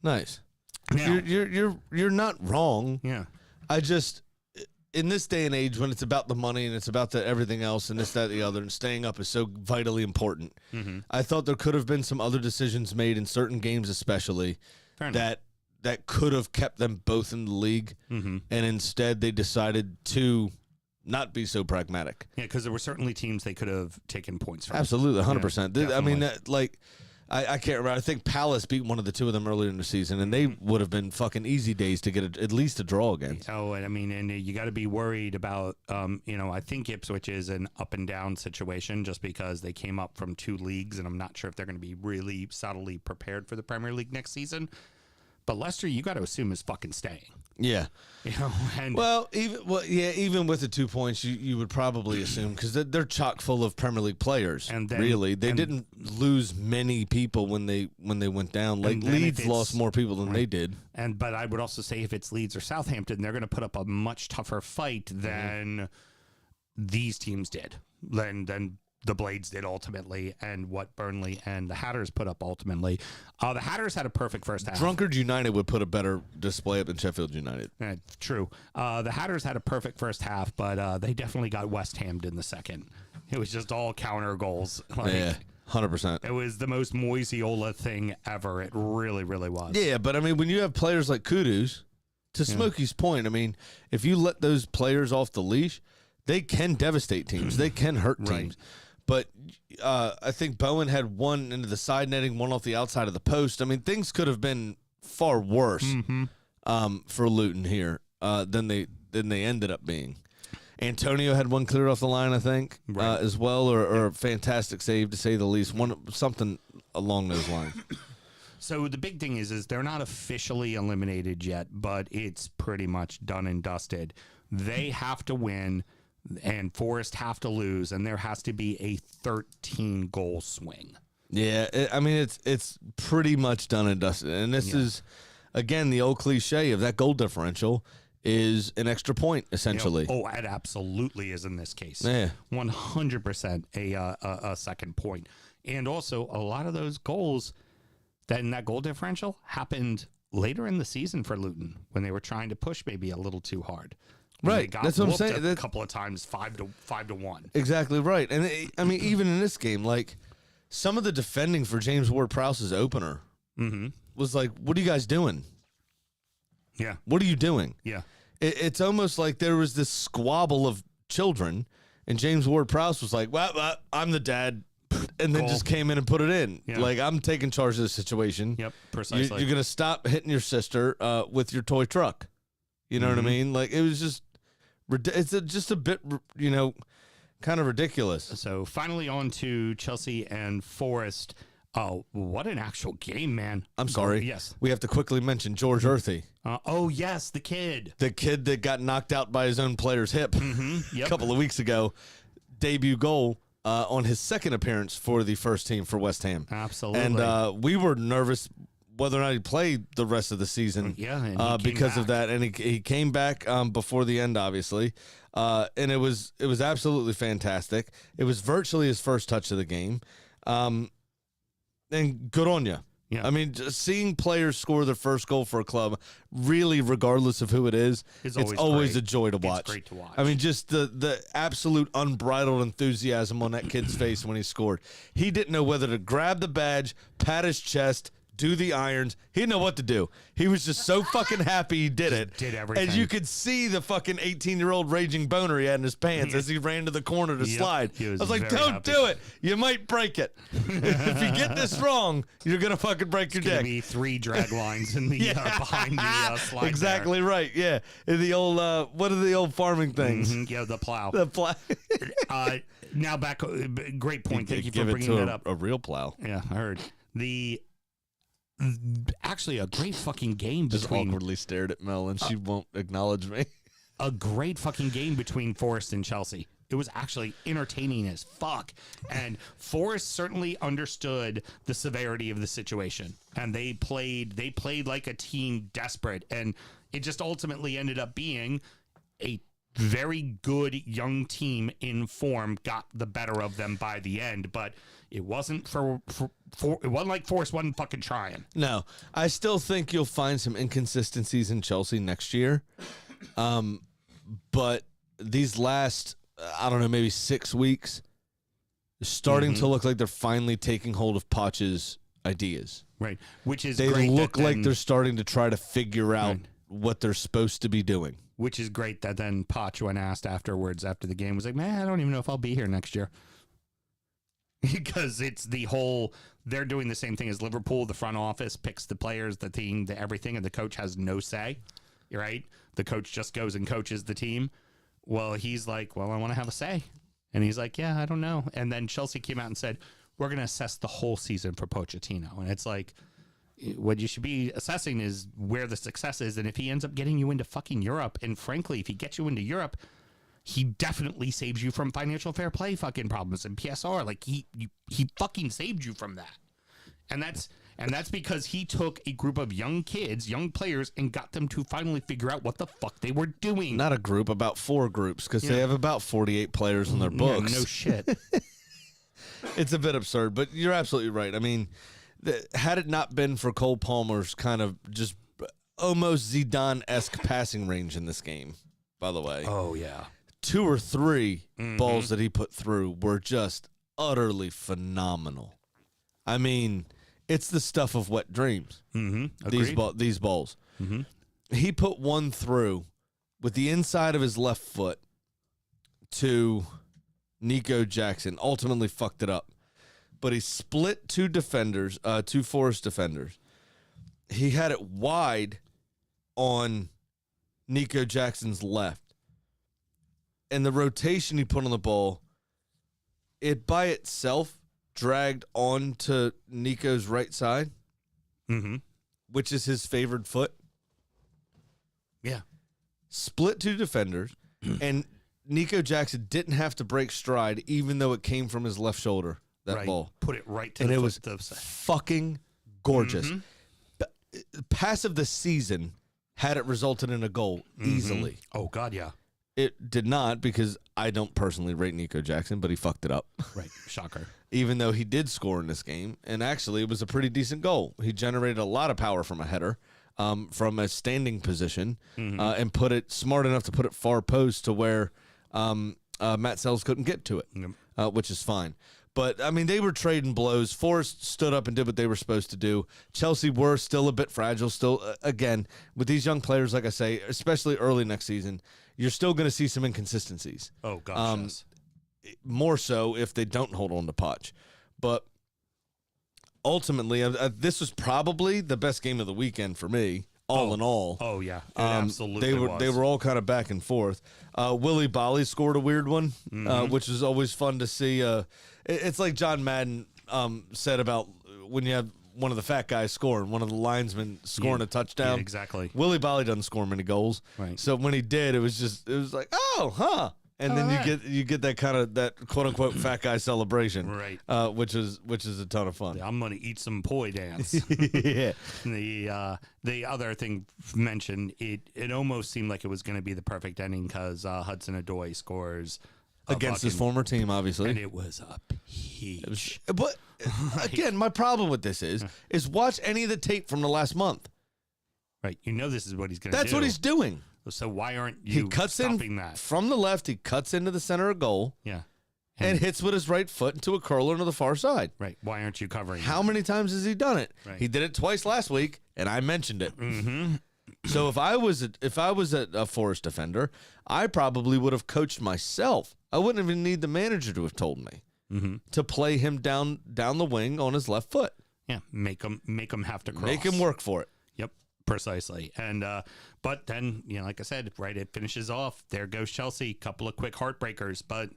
Nice. Now- You're not wrong. Yeah. I just, in this day and age when it's about the money and it's about the everything else and this, that, the other, and staying up is so vitally important, I thought there could have been some other decisions made in certain games especially Fair enough. that could have kept them both in the league, and instead they decided to not be so pragmatic. Yeah, because there were certainly teams they could have taken points from. Absolutely, 100%. Yeah, I mean, definitely. I can't remember. I think Palace beat one of the two of them earlier in the season, and they would have been fucking easy days to get at least a draw against. Oh, and I mean, and you got to be worried about, I think Ipswich is an up and down situation just because they came up from 2 leagues, and I'm not sure if they're going to be really solidly prepared for the Premier League next season. But Leicester, you got to assume is fucking staying. Yeah. You know, and Even with the 2 points, you would probably assume because they're chock full of Premier League players. And then- really, they and- didn't lose many people when they went down. Like And then if Leeds it's- lost more people than they did. but I would also say if it's Leeds or Southampton, they're going to put up a much tougher fight than these teams did, than the Blades did ultimately, and what Burnley and the Hatters put up ultimately. The Hatters had a perfect first half. Drunkard United would put a better display up than Sheffield United. True. The Hatters had a perfect first half, but they definitely got West Hammed in the second. It was just all counter goals. Yeah, 100%. It was the most Moiseola thing ever. It really, really was. Yeah, but I mean, when you have players like Kudus, to Smokey's point, I mean, if you let those players off the leash, they can devastate teams. They can hurt teams. Right. But I think Bowen had one into the side netting, one off the outside of the post. I mean, things could have been far worse for Luton here than they ended up being. Antonio had one cleared off the line, I think, as well, or a fantastic save to say the least. Something along those lines. So the big thing is they're not officially eliminated yet, but it's pretty much done and dusted. They have to win, and Forest have to lose, and there has to be a 13-goal swing. Yeah, I mean, it's pretty much done and dusted. And this is, again, the old cliche of that goal differential is an extra point, essentially. Oh, it absolutely is in this case. Yeah. 100% a second point. And also, a lot of those goals that in that goal differential happened later in the season for Luton when they were trying to push maybe a little too hard. When Right, they got that's what I'm whooped saying. A couple of times, 5-1. Exactly right. And, I mean, even in this game, like, some of the defending for James Ward-Prowse's opener was like, what are you guys doing? Yeah, What are you doing? yeah. It's almost like there was this squabble of children, and James Ward-Prowse was like, well, I'm the dad, and then Goal. just came in and put it in. Yeah. Like, I'm taking charge of the situation. Yep, precisely. You're going to stop hitting your sister with your toy truck. You know what I mean? Like, it was just, just a bit, kind of ridiculous. So finally on to Chelsea and Forest. Oh, what an actual game, man. I'm sorry. Yes. We have to quickly mention George Earthy, Oh, yes, the kid. the kid that got knocked out by his own player's hip Yep. a couple of weeks ago. Debut goal on his second appearance for the first team for West Ham. Absolutely. And we were nervous whether or not he played the rest of the season. Yeah, and he came because of back. that. And he came back before the end, obviously. And it was absolutely fantastic. It was virtually his first touch of the game. And good on you. Yeah. I mean, just seeing players score their first goal for a club, really, regardless of who it is, It's it's always always great. a joy to It's watch. great to watch. I mean, just the absolute unbridled enthusiasm on that kid's face when he scored. He didn't know whether to grab the badge, pat his chest, do the irons. He didn't know what to do. He was just so fucking happy he did it. did everything. And you could see the fucking 18-year-old raging boner he had in his pants as he ran to the corner to Yep, slide. he I was was like, very don't happy. do it. You might break it. If you get this wrong, you're going to fucking break your Gonna dick. be 3 drag lines in the behind the slide. Exactly right. Yeah. And the old, what are the old farming things? Yeah, the plow. The plow. Now back. Great point. Thank you for Give it bringing to that a, up. a real plow. Yeah, I heard actually a great fucking game Just between awkwardly stared at Mel, and she won't acknowledge me. a great fucking game between Forest and Chelsea. It was actually entertaining as fuck. And Forest certainly understood the severity of the situation. And they played like a team desperate. And it just ultimately ended up being a very good young team in form got the better of them by the end. But it wasn't it wasn't like Forest wasn't fucking trying. No, I still think you'll find some inconsistencies in Chelsea next year. But these last, I don't know, maybe 6 weeks, they're starting to look like they're finally taking hold of Poch's ideas. Right. Which is They great. look that like then- they're starting to try to figure out Right. what they're supposed to be doing. Which is great that then Poch, when asked afterwards after the game, was like, man, I don't even know if I'll be here next year. Because it's the whole, they're doing the same thing as Liverpool. The front office picks the players, the team, the everything, and the coach has no say, right? The coach just goes and coaches the team. Well, he's like, well, I want to have a say. And he's like, yeah, I don't know. And then Chelsea came out and said, we're going to assess the whole season for Pochettino. And it's like, what you should be assessing is where the success is. And if he ends up getting you into fucking Europe, and frankly, if he gets you into Europe, he definitely saves you from financial fair play fucking problems and PSR. Like he fucking saved you from that. And that's because he took a group of young kids, young players, and got them to finally figure out what the fuck they were doing. Not a group, about 4 groups, because they have about 48 players on their books. Yeah, no shit. It's a bit absurd, but you're absolutely right. I mean, had it not been for Cole Palmer's kind of just almost Zidane-esque passing range in this game, by the way, Oh yeah. 2 or 3 balls that he put through were just utterly phenomenal. I mean, it's the stuff of wet dreams. Mm-hmm. These balls. He put one through with the inside of his left foot to Nico Jackson. Ultimately fucked it up, but he split 2 defenders, 2 Forest defenders. He had it wide on Nico Jackson's left. And the rotation he put on the ball, it by itself dragged on to Nico's right side, which is his favored foot. Yeah. Split 2 defenders, and Nico Jackson didn't have to break stride, even though it came from his left shoulder, that Right. ball. Put it right to And the it foot was of the- fucking gorgeous. Pass of the season had it resulted in a goal easily. Oh God, yeah. It did not, because I don't personally rate Nico Jackson, but he fucked it up. Right. Shocker. Even though he did score in this game, and actually it was a pretty decent goal. He generated a lot of power from a header, from a standing position, and put it smart enough to put it far post to where Matt Sells couldn't get to it, which is fine. But, I mean, they were trading blows. Forrest stood up and did what they were supposed to do. Chelsea were still a bit fragile. Still, again, with these young players, like I say, especially early next season, you're still going to see some inconsistencies. Oh gosh. Yes. More so if they don't hold on to Poch. But ultimately, this was probably the best game of the weekend for me, all in all. Oh yeah. It absolutely was. They were all kind of back and forth. Willie Bolly scored a weird one, which is always fun to see. It's like John Madden said about when you have one of the fat guys scoring, one of the linesmen scoring a touchdown. Yeah, exactly. Willie Bolly doesn't score many goals, Right. so when he did, it was like, oh, huh. And then you get that kind of that quote unquote fat guy celebration, Right. Which is a ton of fun. I'm gonna eat some poi dance. Yeah. The other thing mentioned, it almost seemed like it was going to be the perfect ending because Hudson-Odoi scores against his former team, obviously. and it was a peach. But again, my problem with this is watch any of the tape from the last month. Right. You know this is what he's going to do. That's what he's doing. So why aren't He you cuts stopping in that? from the left. He cuts into the center of goal Yeah. and hits with his right foot into a curler to the far side. Right. Why aren't you covering How many times has he done it? Right. He did it twice last week, and I mentioned it. Mm-hmm. So if I was a Forest defender, I probably would have coached myself. I wouldn't even need the manager to have told me to play him down the wing on his left foot. Yeah. Make him have to cross. Make him work for it. Yep. Precisely. And but then, like I said, right, it finishes off. There goes Chelsea. Couple of quick heartbreakers, but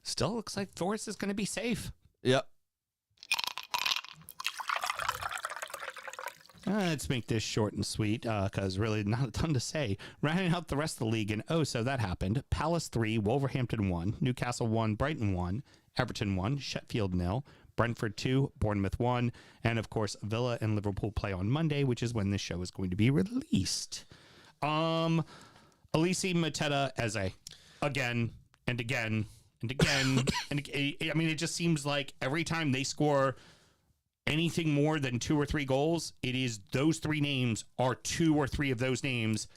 still looks like Forest is going to be safe. Yep. Let's make this short and sweet because really not a ton to say. Rounding out the rest of the league, and so that happened. Palace 3, Wolverhampton 1, Newcastle 1, Brighton 1, Everton 1, Sheffield 0, Brentford 2, Bournemouth 1, and of course Villa and Liverpool play on Monday, which is when this show is going to be released. Elise Mateta Eze again and again and again and I mean, it just seems like every time they score anything more than 2 or 3 goals, it is those 3 names are 2 or 3 of those names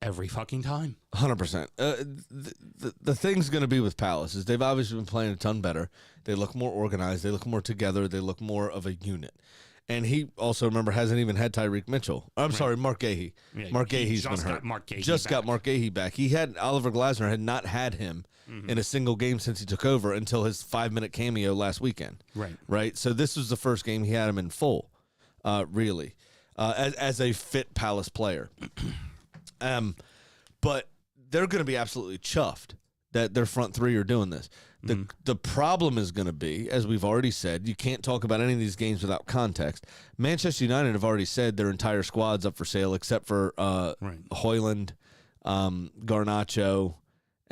every fucking time. 100%. The thing's going to be with Palace is they've obviously been playing a ton better. They look more organized. They look more together. They look more of a unit. And he also, remember, hasn't even had Tyreek Mitchell. I'm sorry, Mark Gahey. Yeah, Mark he Gahey's just been got hurt. Mark Gahey just got back. Mark Gahey back. He had Oliver Glasner had not had him in a single game since he took over until his 5-minute cameo last weekend. Right. Right. So this was the first game he had him in full, really, as a fit Palace player. But they're going to be absolutely chuffed that their front 3 are doing this. The problem is going to be, as we've already said, you can't talk about any of these games without context. Manchester United have already said their entire squad's up for sale except for Højlund, Garnacho,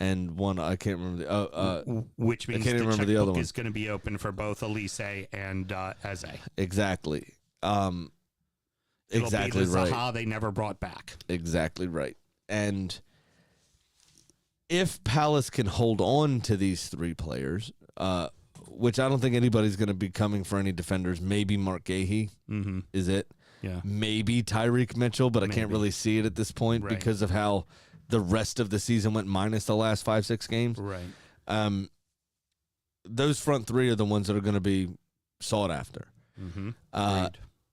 and one I can't remember. Which means I can't the remember the checkbook other one. is going to be open for both Elise and Eze. Exactly. It'll Exactly be the right. Zaha they never brought back. Exactly right. And if Palace can hold on to these 3 players, which I don't think anybody's going to be coming for any defenders, maybe Mark Gahey is it. Yeah. Maybe Tyreek Mitchell, but I can't Maybe. really see it at this point Right. because of how the rest of the season went minus the last 5-6 games. Right. Those front 3 are the ones that are going to be sought after. Right.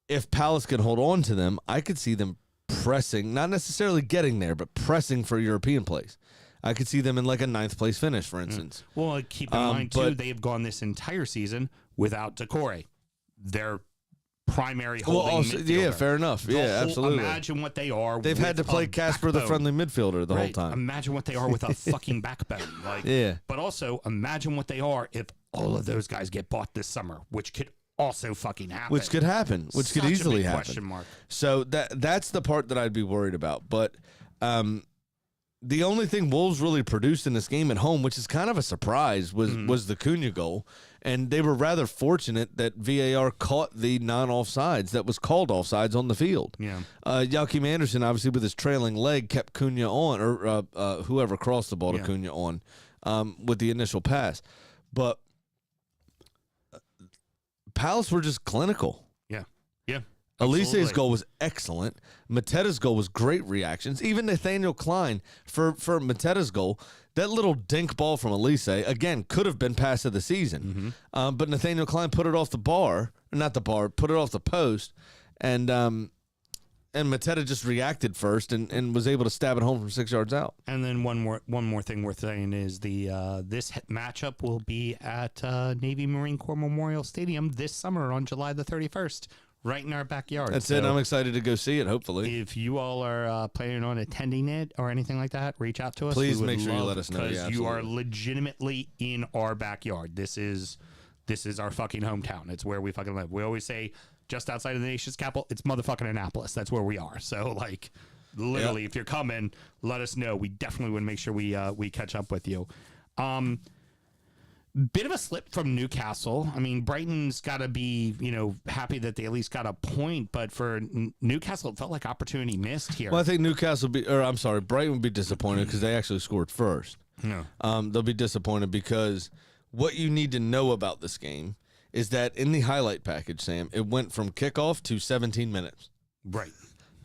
If Palace can hold on to them, I could see them pressing, not necessarily getting there, but pressing for European place. I could see them in like a 9th place finish, for instance. Well, keep in mind, too, but- they have gone this entire season without Decore, their primary Well, holding also, midfielder. yeah, fair enough. The Yeah, whole- absolutely. Imagine what they are. They've had to with play a Casper, the backbone. friendly midfielder, the whole Right. time. Imagine what they are with a fucking backbone. Like, Yeah. But also, imagine what they are if all of those guys get bought this summer, which could also fucking happen. Which could happen. Which could Such a easily big happen. Question mark. So that's the part that I'd be worried about. But the only thing Wolves really produced in this game at home, which is kind of a surprise, was the Cunha goal. And they were rather fortunate that VAR caught the non-offsides that was called offsides on the field. Yeah. Joachim Anderson, obviously with his trailing leg, kept Cunha on, or whoever crossed the ball to Yeah. Cunha on with the initial pass. But Palace were just clinical. Yeah. Yeah. Elise's Absolutely. goal was excellent. Mateta's goal was great reactions. Even Nathaniel Klein for Mateta's goal, that little dink ball from Elise, again, could have been pass of the season. But Nathaniel Klein put it off the bar, not the bar, put it off the post, and Mateta just reacted first and was able to stab it home from 6 yards out. And then one more thing worth saying is this matchup will be at Navy Marine Corps Memorial Stadium this summer on July the 31st, right in our backyard. That's it. I'm excited to go see it, hopefully. If you all are planning on attending it or anything like that, reach out to us. Please We would make sure you love- let us know. Yeah, because you are absolutely. legitimately in our backyard. This is our fucking hometown. It's where we fucking live. We always say just outside of the nation's capital, it's motherfucking Annapolis. That's where we are. So like, literally, if you're coming, let us know. We definitely would make sure we catch up with you. Bit of a slip from Newcastle. I mean, Brighton's got to be, happy that they at least got a point, but for Newcastle, it felt like opportunity missed here. Well, I think Brighton would be disappointed because they actually scored first. No. They'll be disappointed because what you need to know about this game is that in the highlight package, Sam, it went from kickoff to 17 minutes. Right.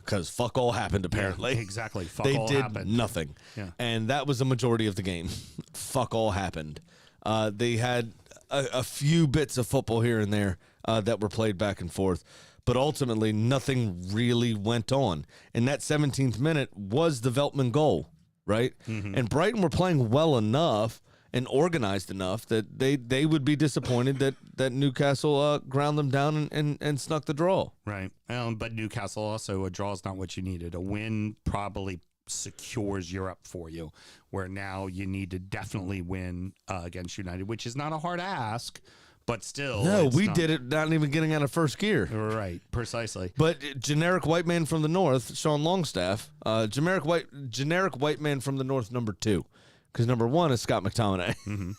Because fuck all happened, apparently. Yeah, exactly. Fuck They all did happened. nothing. Yeah. And that was the majority of the game. Fuck all happened. They had a few bits of football here and there that were played back and forth. But ultimately, nothing really went on. And that 17th minute was the Veltman goal, right? Mm-hmm. And Brighton were playing well enough and organized enough that they would be disappointed that Newcastle ground them down and snuck the draw. Right. But Newcastle also, a draw is not what you needed. A win probably secures Europe for you, where now you need to definitely win against United, which is not a hard ask, but still. No, it's we not- did it not even getting out of first gear. Right. Precisely. But generic white man from the north, Sean Longstaff, generic white man from the north, number 2, because number 1 is Scott McTominay.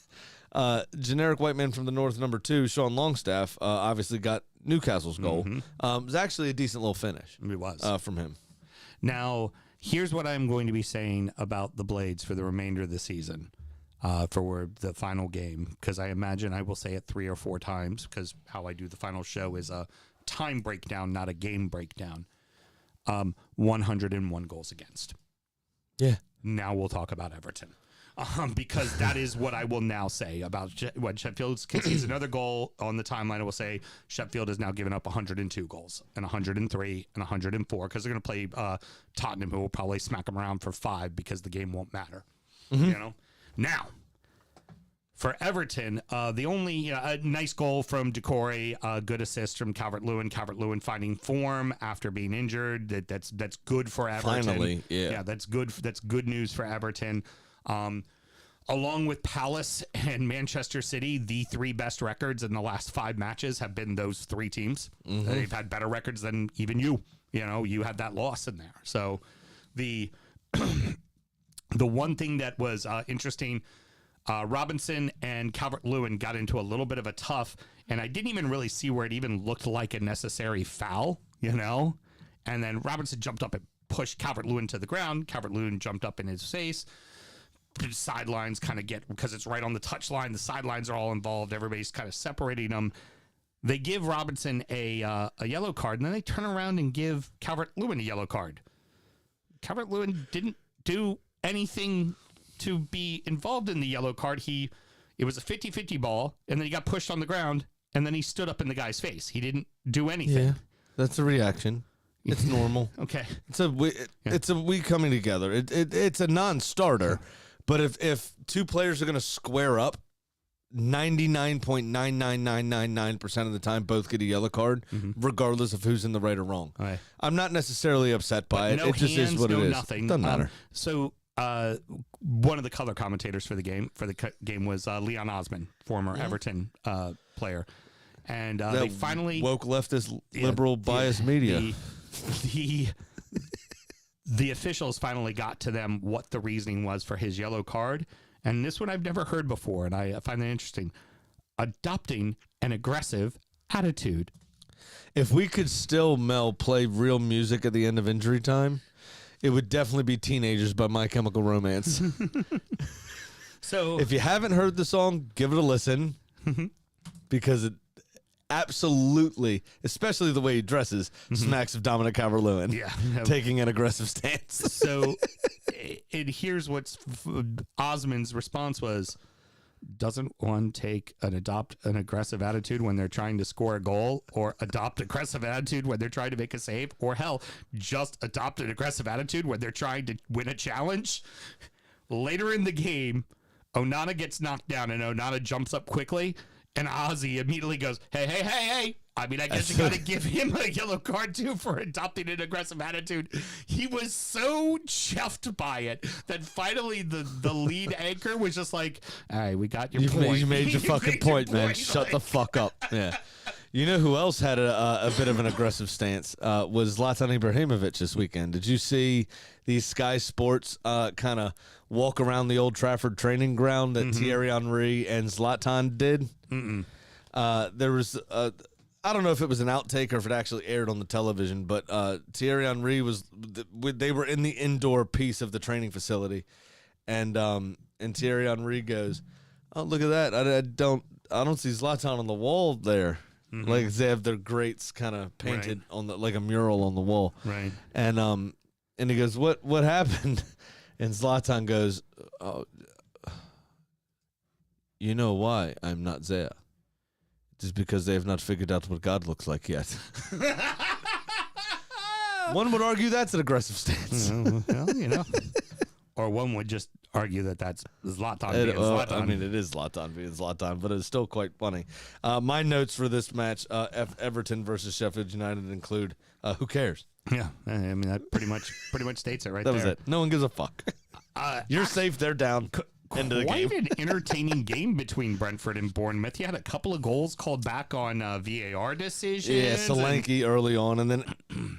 Generic white man from the north, number 2, Sean Longstaff, obviously got Newcastle's goal. It was actually a decent little finish It was. from him. Now, here's what I'm going to be saying about the Blades for the remainder of the season, for the final game, because I imagine I will say it 3 or 4 times, because how I do the final show is a time breakdown, not a game breakdown. 101 goals against. Yeah. Now we'll talk about Everton. Because that is what I will now say about when Sheffield concedes another goal on the timeline. I will say Sheffield has now given up 102 goals and 103 and 104 because they're going to play Tottenham, who will probably smack them around for 5 because the game won't matter. You know. Now, for Everton, the only nice goal from Decore, good assist from Calvert-Lewin. Calvert-Lewin finding form after being injured. That's good for Everton. Finally, yeah. That's good. That's good news for Everton. Along with Palace and Manchester City, the 3 best records in the last 5 matches have been those 3 teams. They've had better records than even you. You know, you had that loss in there. So the the one thing that was interesting, Robinson and Calvert-Lewin got into a little bit of a tough, and I didn't even really see where it even looked like a necessary foul, you know? And then Robinson jumped up and pushed Calvert-Lewin to the ground. Calvert-Lewin jumped up in his face. The sidelines kind of get, because it's right on the touchline, the sidelines are all involved. Everybody's kind of separating them. They give Robinson a yellow card, and then they turn around and give Calvert-Lewin a yellow card. Calvert-Lewin didn't do anything to be involved in the yellow card. It was a 50-50 ball, and then he got pushed on the ground, and then he stood up in the guy's face. He didn't do anything. Yeah. That's a reaction. It's normal. Okay. It's a we coming together. It's a non-starter, but if 2 players are going to square up, 99.99999% of the time, both get a yellow card, regardless of who's in the right or wrong. Right. I'm not necessarily upset by it. No It just hands, is what no it is. nothing. Doesn't matter. So one of the color commentators for the game was Leon Osman, former Everton player, and they finally woke leftist liberal biased media. The officials finally got to them what the reasoning was for his yellow card, and this one I've never heard before, and I find that interesting. Adopting an aggressive attitude. If we could still, Mel, play real music at the end of injury time, it would definitely be Teenagers by My Chemical Romance. So If you haven't heard the song, give it a listen because it absolutely, especially the way he dresses, smacks of Dominic Calvert-Lewin. Yeah. Taking an aggressive stance. So here's what's Osman's response was: doesn't one adopt an aggressive attitude when they're trying to score a goal, or adopt aggressive attitude when they're trying to make a save, or hell, just adopt an aggressive attitude when they're trying to win a challenge? Later in the game, Onana gets knocked down and Onana jumps up quickly, and Ozzy immediately goes, hey. I mean, I guess you got to give him a yellow card, too, for adopting an aggressive attitude. He was so chuffed by it that finally the lead anchor was just like, all right, we got your point. You made your fucking point, man. Shut the fuck up. Yeah. You know who else had a bit of an aggressive stance was Zlatan Ibrahimovic this weekend. Did you see these Sky Sports kind of walk around the Old Trafford training ground that Thierry Henry and Zlatan did? There was I don't know if it was an outtake or if it actually aired on the television, but Thierry Henry they were in the indoor piece of the training facility, and Thierry Henry goes, "Oh, look at that! I don't see Zlatan on the wall there." Like they have their greats kind of painted on the like a mural on the wall, Right. And he goes, "What happened?" And Zlatan goes, "Oh, you know why I'm not there? It is because they have not figured out what God looks like yet." One would argue that's an aggressive stance. Well, or one would just argue that that's Zlatan being Zlatan. I mean, it is Zlatan being Zlatan, but it's still quite funny. My notes for this match, Everton versus Sheffield United, include who cares? Yeah, I mean that pretty much states it right That there. was it. No one gives a fuck. You're safe. They're down. End of the game. Quite an entertaining game between Brentford and Bournemouth. You had a couple of goals called back on VAR decisions. Yeah, Solanke early on, and then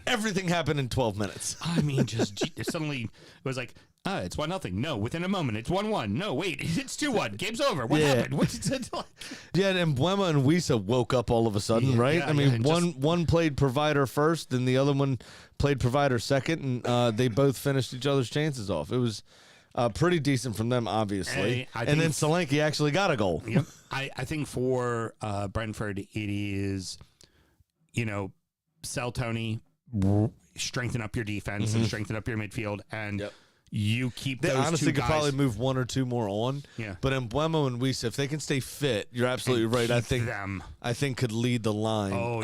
everything happened in 12 minutes. I mean, just suddenly it was like, it's 1-0. No, within a moment, it's 1-1. No, wait, it's 2-1. Game's over. What Yeah. happened? What's it like? Yeah, and Mbeumo and Wisa woke up all of a sudden, right? yeah, I mean, yeah, and one played provider first, and the other one played provider second, and they both finished each other's chances off. It was pretty decent from them, obviously. Hey, I and then think- Solanke actually got a goal. Yep. I think for Brentford, it is, sell Tony, strengthen up your defense and strengthen up your midfield, and Yep. you keep They those honestly two could guys. probably move one or two more on. Yeah. But Mbeumo and Wisa, if they can stay fit, you're absolutely and right. I keep think them. I think could lead the line. Oh,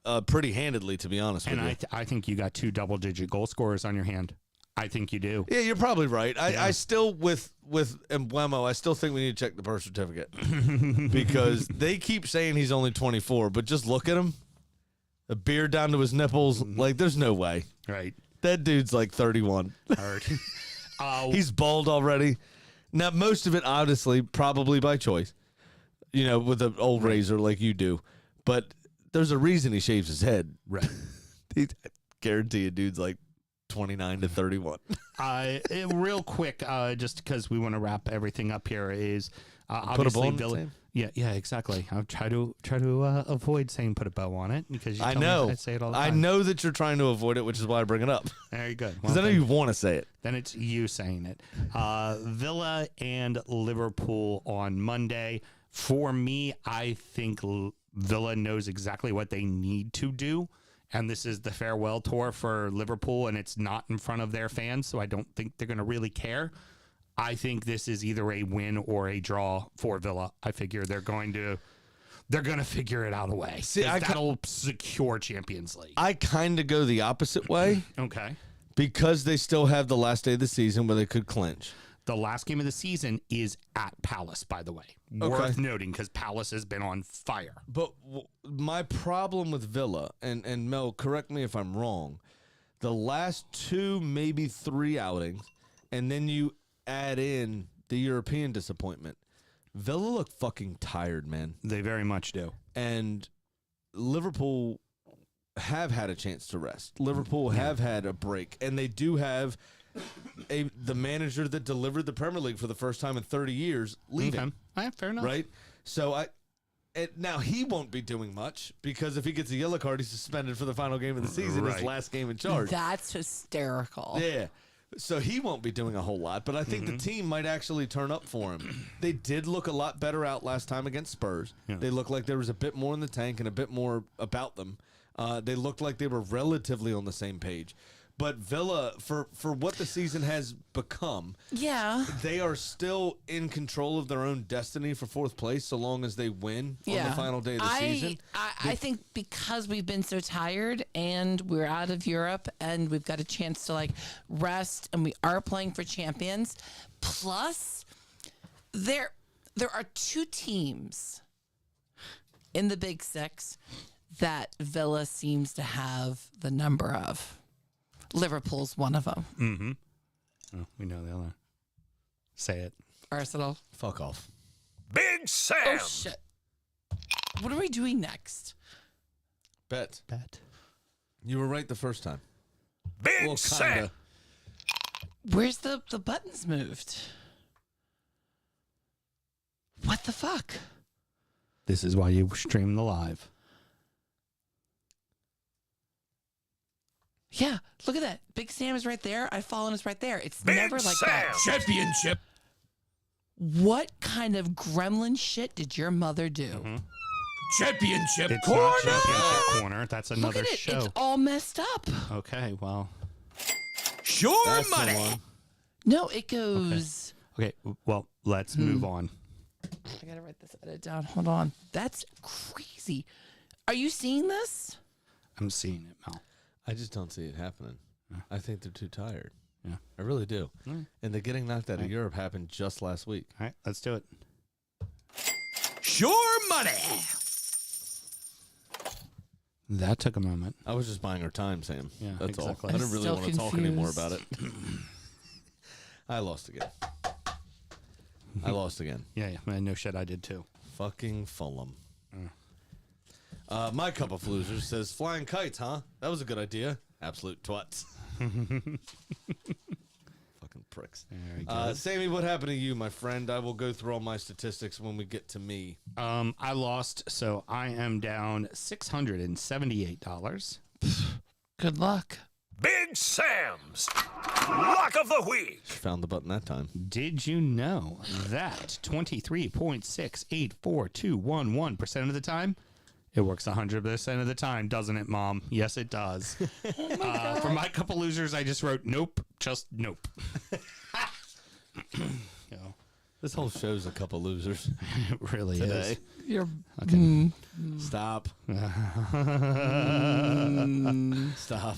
yeah. Pretty handedly, to be honest And with you. I think you got 2 double-digit goal scorers on your hand. I think you do. Yeah, you're probably right. Yeah. I still with Mbeumo, I still think we need to check the birth certificate because they keep saying he's only 24, but just look at him, a beard down to his nipples. Like, there's no way Right. that dude's like 31. Heard. He's bald already. Now, most of it, obviously, probably by choice. With an old razor like you do, but there's a reason he shaves his head. Right. I guarantee you, dude's like 29 to 31. Real quick, just because we want to wrap everything up here, is Put a obviously bow on Villa. it, Yeah, exactly. I'll try to avoid saying put a bow on it because you I tell me know. I say it all the I time. know that you're trying to avoid it, which is why I bring it up. Very good. Because I know you want to say it. Then it's you saying it. Villa and Liverpool on Monday. For me, I think Villa knows exactly what they need to do. And this is the farewell tour for Liverpool, and it's not in front of their fans, so I don't think they're going to really care. I think this is either a win or a draw for Villa. I figure they're going to figure it out a way. See, 'Cause that'll secure Champions League. I kind of go the opposite way Okay. because they still have the last day of the season where they could clinch. The last game of the season is at Palace, by the way. Okay. Worth noting because Palace has been on fire. But my problem with Villa, and Mel, correct me if I'm wrong, the last 2, maybe 3 outings, and then you add in the European disappointment, Villa look fucking tired, man. They very much do. And Liverpool have had a chance to rest. Liverpool have had a break, and they do have the manager that delivered the Premier League for the first time in 30 years leaving. Okay. All right, fair enough. Right? So now he won't be doing much because if he gets a yellow card, he's suspended for the final game of the season, his Right. last game in charge. That's hysterical. Yeah. So he won't be doing a whole lot, but I think the team might actually turn up for him. They did look a lot better out last time against Spurs. Yeah. They looked like there was a bit more in the tank and a bit more about them. They looked like they were relatively on the same page. But Villa, for what the season has become, Yeah. they are still in control of their own destiny for 4th place so long as they win on the final day of the season. I think because we've been so tired and we're out of Europe and we've got a chance to rest and we are playing for champions. Plus, there are 2 teams in the Big 6 that Villa seems to have the number of. Liverpool's one of them. Oh, we know the other. Say it. Arsenal. Fuck off. Big Sam. Oh shit! What are we doing next? Bet. Bet. You were right the first time. Big Well, Sam. kinda. Where's the buttons moved? What the fuck? This is why you stream the live. Yeah, look at that. Big Sam is right there. I've fallen is right there. It's never like that. Championship. What kind of gremlin shit did your mother do? Championship It's corner. not Championship Corner. That's Look another at it. show. It's all messed up. Okay, well. Sure That's the money. one. No, it goes. Okay, well, let's move on. I gotta write this edit down. Hold on. That's crazy. Are you seeing this? I'm seeing it, Mel. I just don't see it happening. I think they're too tired. Yeah. I really do. Mm. And the getting knocked out of Europe happened just last week. All right, let's do it. Sure money. That took a moment. I was just buying our time, Sam. Yeah, That's exactly. all. I I'm don't really still want to talk anymore confused. about it. I lost again. I lost again. Yeah, no shit, I did too. Fucking Fulham. My cup of losers says flying kites, huh? That was a good idea. Absolute twats. Fucking pricks. Very good. Sammy, what happened to you, my friend? I will go through all my statistics when we get to me. I lost, so I am down $678. Good luck. Big Sam's Lock of the Week. Found the button that time. Did you know that 23.684211% of the time, it works 100% of the time, doesn't it, Mom? Yes, it does. For my couple losers, I just wrote nope, just nope. You know, This whole show's a couple losers. it really Today. You're Stop. Stop.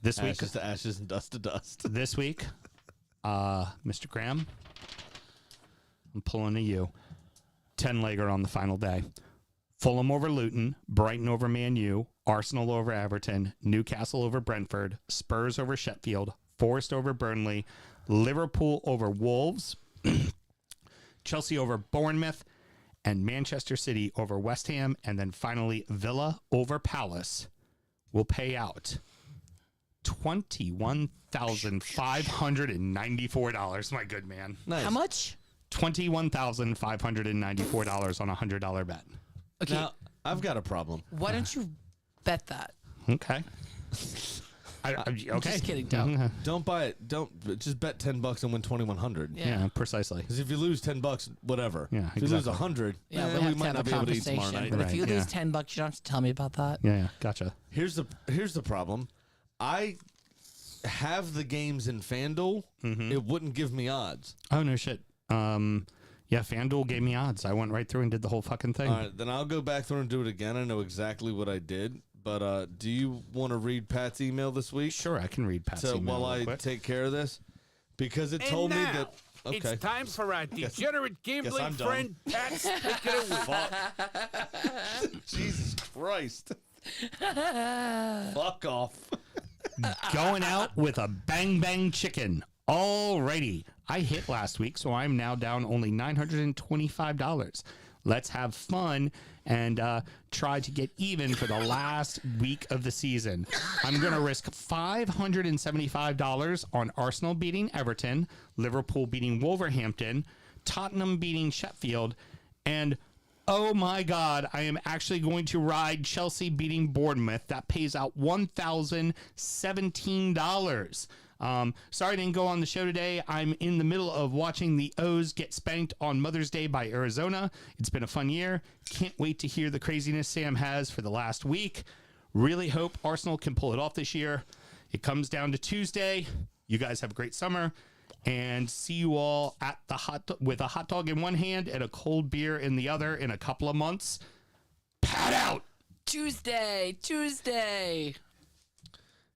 This week, Ashes to ashes and dust to dust. this week, Mr. Graham, I'm pulling to you. 10-legger on the final day. Fulham over Luton, Brighton over Man U, Arsenal over Everton, Newcastle over Brentford, Spurs over Sheffield, Forest over Burnley, Liverpool over Wolves, Chelsea over Bournemouth, and Manchester City over West Ham, and then finally Villa over Palace will pay out $21,594. My good man. Nice. how much? $21,594 on a $100 bet. Okay. Now, I've got a problem. Why don't you bet that? Okay. Okay. Just kidding. Don't. Don't buy it. Don't just bet $10 and win 2,100. Yeah, precisely. Because if you lose $10, whatever. Yeah, If you lose exactly. 100, Yeah, we we have to might have not a be able to eat conversation. tomorrow night. But if Right, you lose yeah. $10, you don't have to tell me about that. Yeah, gotcha. Here's the problem. I have the games in FanDuel. It wouldn't give me odds. Oh, no shit. Yeah, FanDuel gave me odds. I went right through and did the whole fucking thing. All right, then I'll go back through and do it again. I know exactly what I did. But do you want to read Pat's email this week? Sure, I can read Pat's So email while real I quick. take care of this, because it And told me now, that. Okay. it's time for our degenerate I'm gambling done. friend Pat's Pick of the Week. Jesus Christ. Fuck off. Going out with a bang bang chicken. Alrighty. I hit last week, so I'm now down only $925. Let's have fun and try to get even for the last week of the season. I'm going to risk $575 on Arsenal beating Everton, Liverpool beating Wolverhampton, Tottenham beating Sheffield, and oh my God, I am actually going to ride Chelsea beating Bournemouth. That pays out $1,017. Sorry I didn't go on the show today. I'm in the middle of watching the O's get spanked on Mother's Day by Arizona. It's been a fun year. Can't wait to hear the craziness Sam has for the last week. Really hope Arsenal can pull it off this year. It comes down to Tuesday. You guys have a great summer. And see you all at the with a hot dog in one hand and a cold beer in the other in a couple of months. Pat out. Tuesday.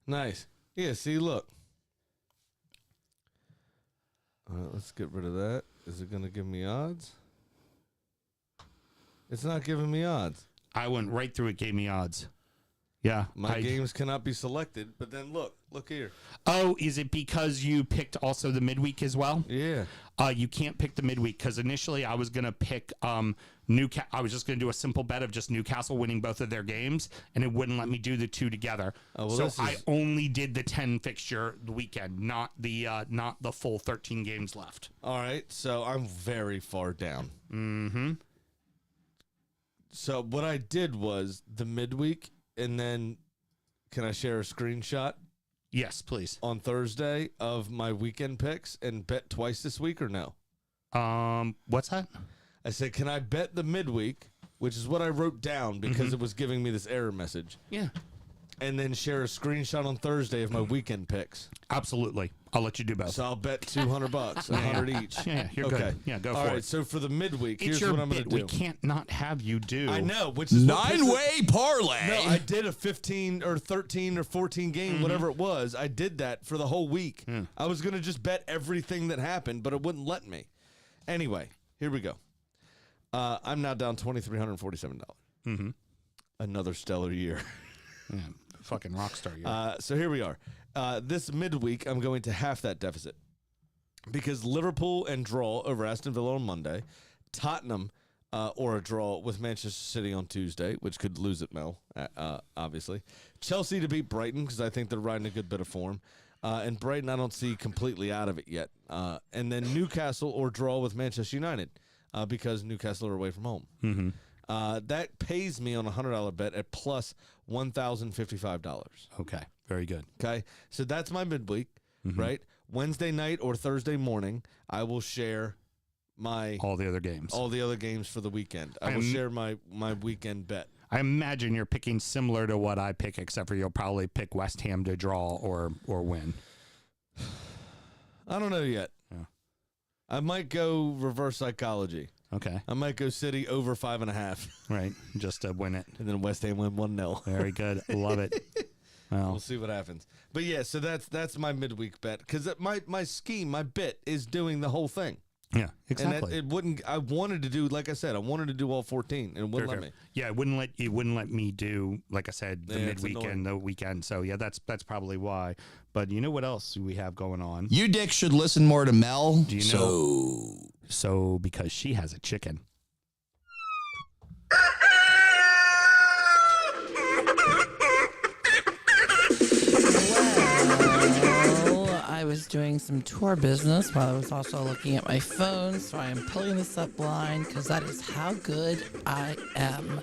Nice. Yeah, see, look. All right, let's get rid of that. Is it going to give me odds? It's not giving me odds. I went right through it, gave me odds. Yeah. My games cannot be selected, but then look here. Oh, is it because you picked also the midweek as well? Yeah. You can't pick the midweek because initially I was going to pick Newcastle. I was just going to do a simple bet of just Newcastle winning both of their games, and it wouldn't let me do the two together. Oh, well, so this I is- only did the 10 fixture the weekend, not the full 13 games left. All right, so I'm very far down. Mm-hmm. So what I did was the midweek, and then can I share a screenshot Yes, please. on Thursday of my weekend picks and bet twice this week or no? What's that? I said, can I bet the midweek, which is what I wrote down because it was giving me this error message, Yeah. and then share a screenshot on Thursday of my weekend picks. Absolutely. I'll let you do both. So I'll bet $200, $100 each. Yeah, you're Okay. good. Yeah, go All for right, it. so for the midweek, It's here's your what I'm going bit. to do. We can't not have you do. I know, which is what pisses- 9-way parlay. No, I did a 15 or 13 or 14 game, whatever it was. I did that for the whole week. I was going to just bet everything that happened, but it wouldn't let me. Anyway, here we go. I'm now down $2,347. Mm-hmm. Another stellar year. Yeah, fucking rock star. You. So here we are. This midweek, I'm going to half that deficit because Liverpool and draw over Aston Villa on Monday, Tottenham or a draw with Manchester City on Tuesday, which could lose it, Mel, obviously. Chelsea to beat Brighton because I think they're riding a good bit of form. And Brighton I don't see completely out of it yet. And then Newcastle or draw with Manchester United because Newcastle are away from home. Mm-hmm. That pays me on a $100 bet at plus $1,055. Okay, very good. Okay, so that's my midweek, Mm-hmm. right? Wednesday night or Thursday morning, I will share my All the other games. all the other games for the weekend. I will share my weekend bet. I imagine you're picking similar to what I pick, except for you'll probably pick West Ham to draw or win. I don't know yet. Yeah. I might go reverse psychology. Okay, I might go City over 5.5, right, just to win it. and then West Ham win 1-0. Very good. Love it. Well, We'll see what happens. But yeah, so that's my midweek bet because my scheme, my bit is doing the whole thing. yeah, And exactly. it wouldn't. I wanted to do, like I said, I wanted to do all 14, and it wouldn't Fair, let fair. me. Yeah, it wouldn't let me do, like I said, the Yeah, it's midweekend, the weekend. So yeah, that's probably why. But you know what else we have going on? You dicks should listen more to Mel. Do you know? So because she has a chicken. Well, I was doing some tour business while I was also looking at my phone, so I am pulling this up blind because that is how good I am.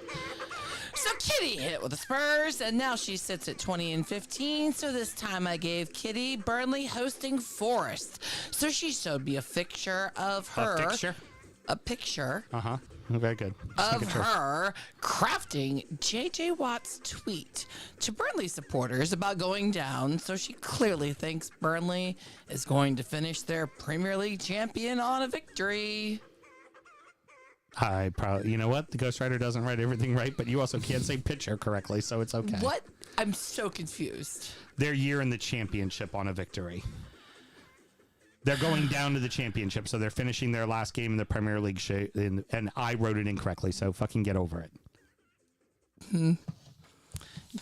So Kitty hit it with the Spurs, and now she sits at 20-15. So this time I gave Kitty Burnley hosting Forest. So she showed me a picture of her. A picture? A picture Uh-huh. Very good. Just of making sure. her crafting JJ Watt's tweet to Burnley supporters about going down. So she clearly thinks Burnley is going to finish their Premier League champion on a victory. I probably, you know what? The ghostwriter doesn't write everything right, but you also can't say picture correctly, so it's okay. What? I'm so confused. Their year in the championship on a victory. They're going down to the championship, so they're finishing their last game in the Premier League, and I wrote it incorrectly, so fucking get over it.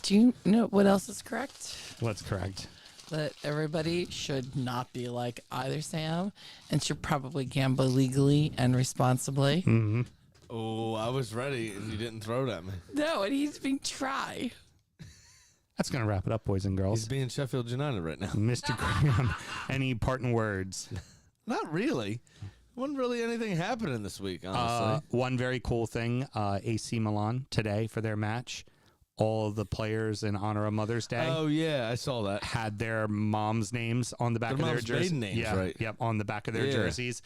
Do you know what else is correct? What's correct? That everybody should not be like either Sam and should probably gamble legally and responsibly. Oh, I was ready, and you didn't throw it at me. No, and he's being try. That's going to wrap it up, boys and He's girls. being Sheffield United right now. Mr. Graham, any parting words? Not really. Wasn't really anything happening this week, honestly. One very cool thing, AC Milan today for their match. All the players in honor of Mother's Day Oh yeah, I saw that. had their mom's names on the back Their of their mom's jerseys. maiden names, yeah, right. Yep, on the back of their Yeah. jerseys.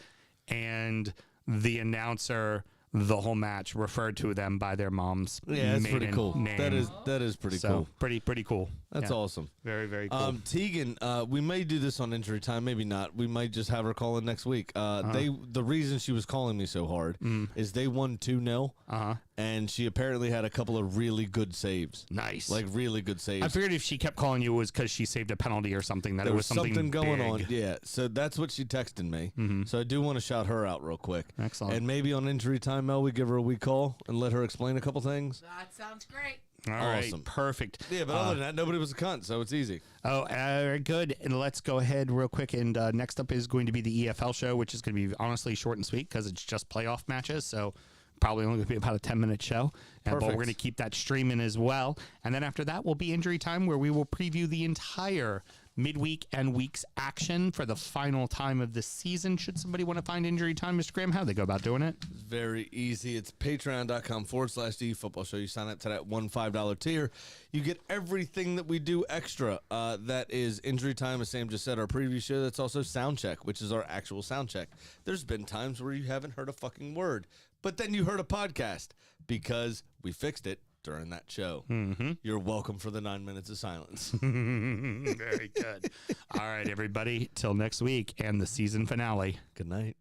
And the announcer the whole match referred to them by their mom's Yeah, that's pretty maiden cool. name. That is pretty so cool. pretty cool. That's Yeah. awesome. Very, very cool. Tegan, we may do this on injury time, maybe not. We might just have her call in next week. The reason she was calling me so hard is they won 2-0, and she apparently had a couple of really good saves. Nice. Like really good saves. I figured if she kept calling you, it was because she saved a penalty or something. That there it was was something going big. on. Yeah, so that's what she texted me. So I do want to shout her out real quick. Excellent. And maybe on injury time, Mel, we give her a week call and let her explain a couple things. That sounds great. All right, Awesome. perfect. Yeah, but other than that, nobody was a cunt, so it's easy. Oh, good. And let's go ahead real quick. And next up is going to be the EFL show, which is going to be honestly short and sweet because it's just playoff matches. So probably only going to be about a 10-minute show. But we're Perfect. going to keep that streaming as well. And then after that will be injury time where we will preview the entire midweek and weeks action for the final time of the season. Should somebody want to find Injury Time, Mr. Graham, how do they go about doing it? It's very easy. It's patreon.com/DU Football Show. You sign up to that $5 tier. You get everything that we do extra. That is Injury Time, as Sam just said, our preview show. That's also Sound Check, which is our actual sound check. There's been times where you haven't heard a fucking word, but then you heard a podcast because we fixed it during that show. You're welcome for the 9 minutes of silence. Very good. All right, everybody. Till next week and the season finale. Good night.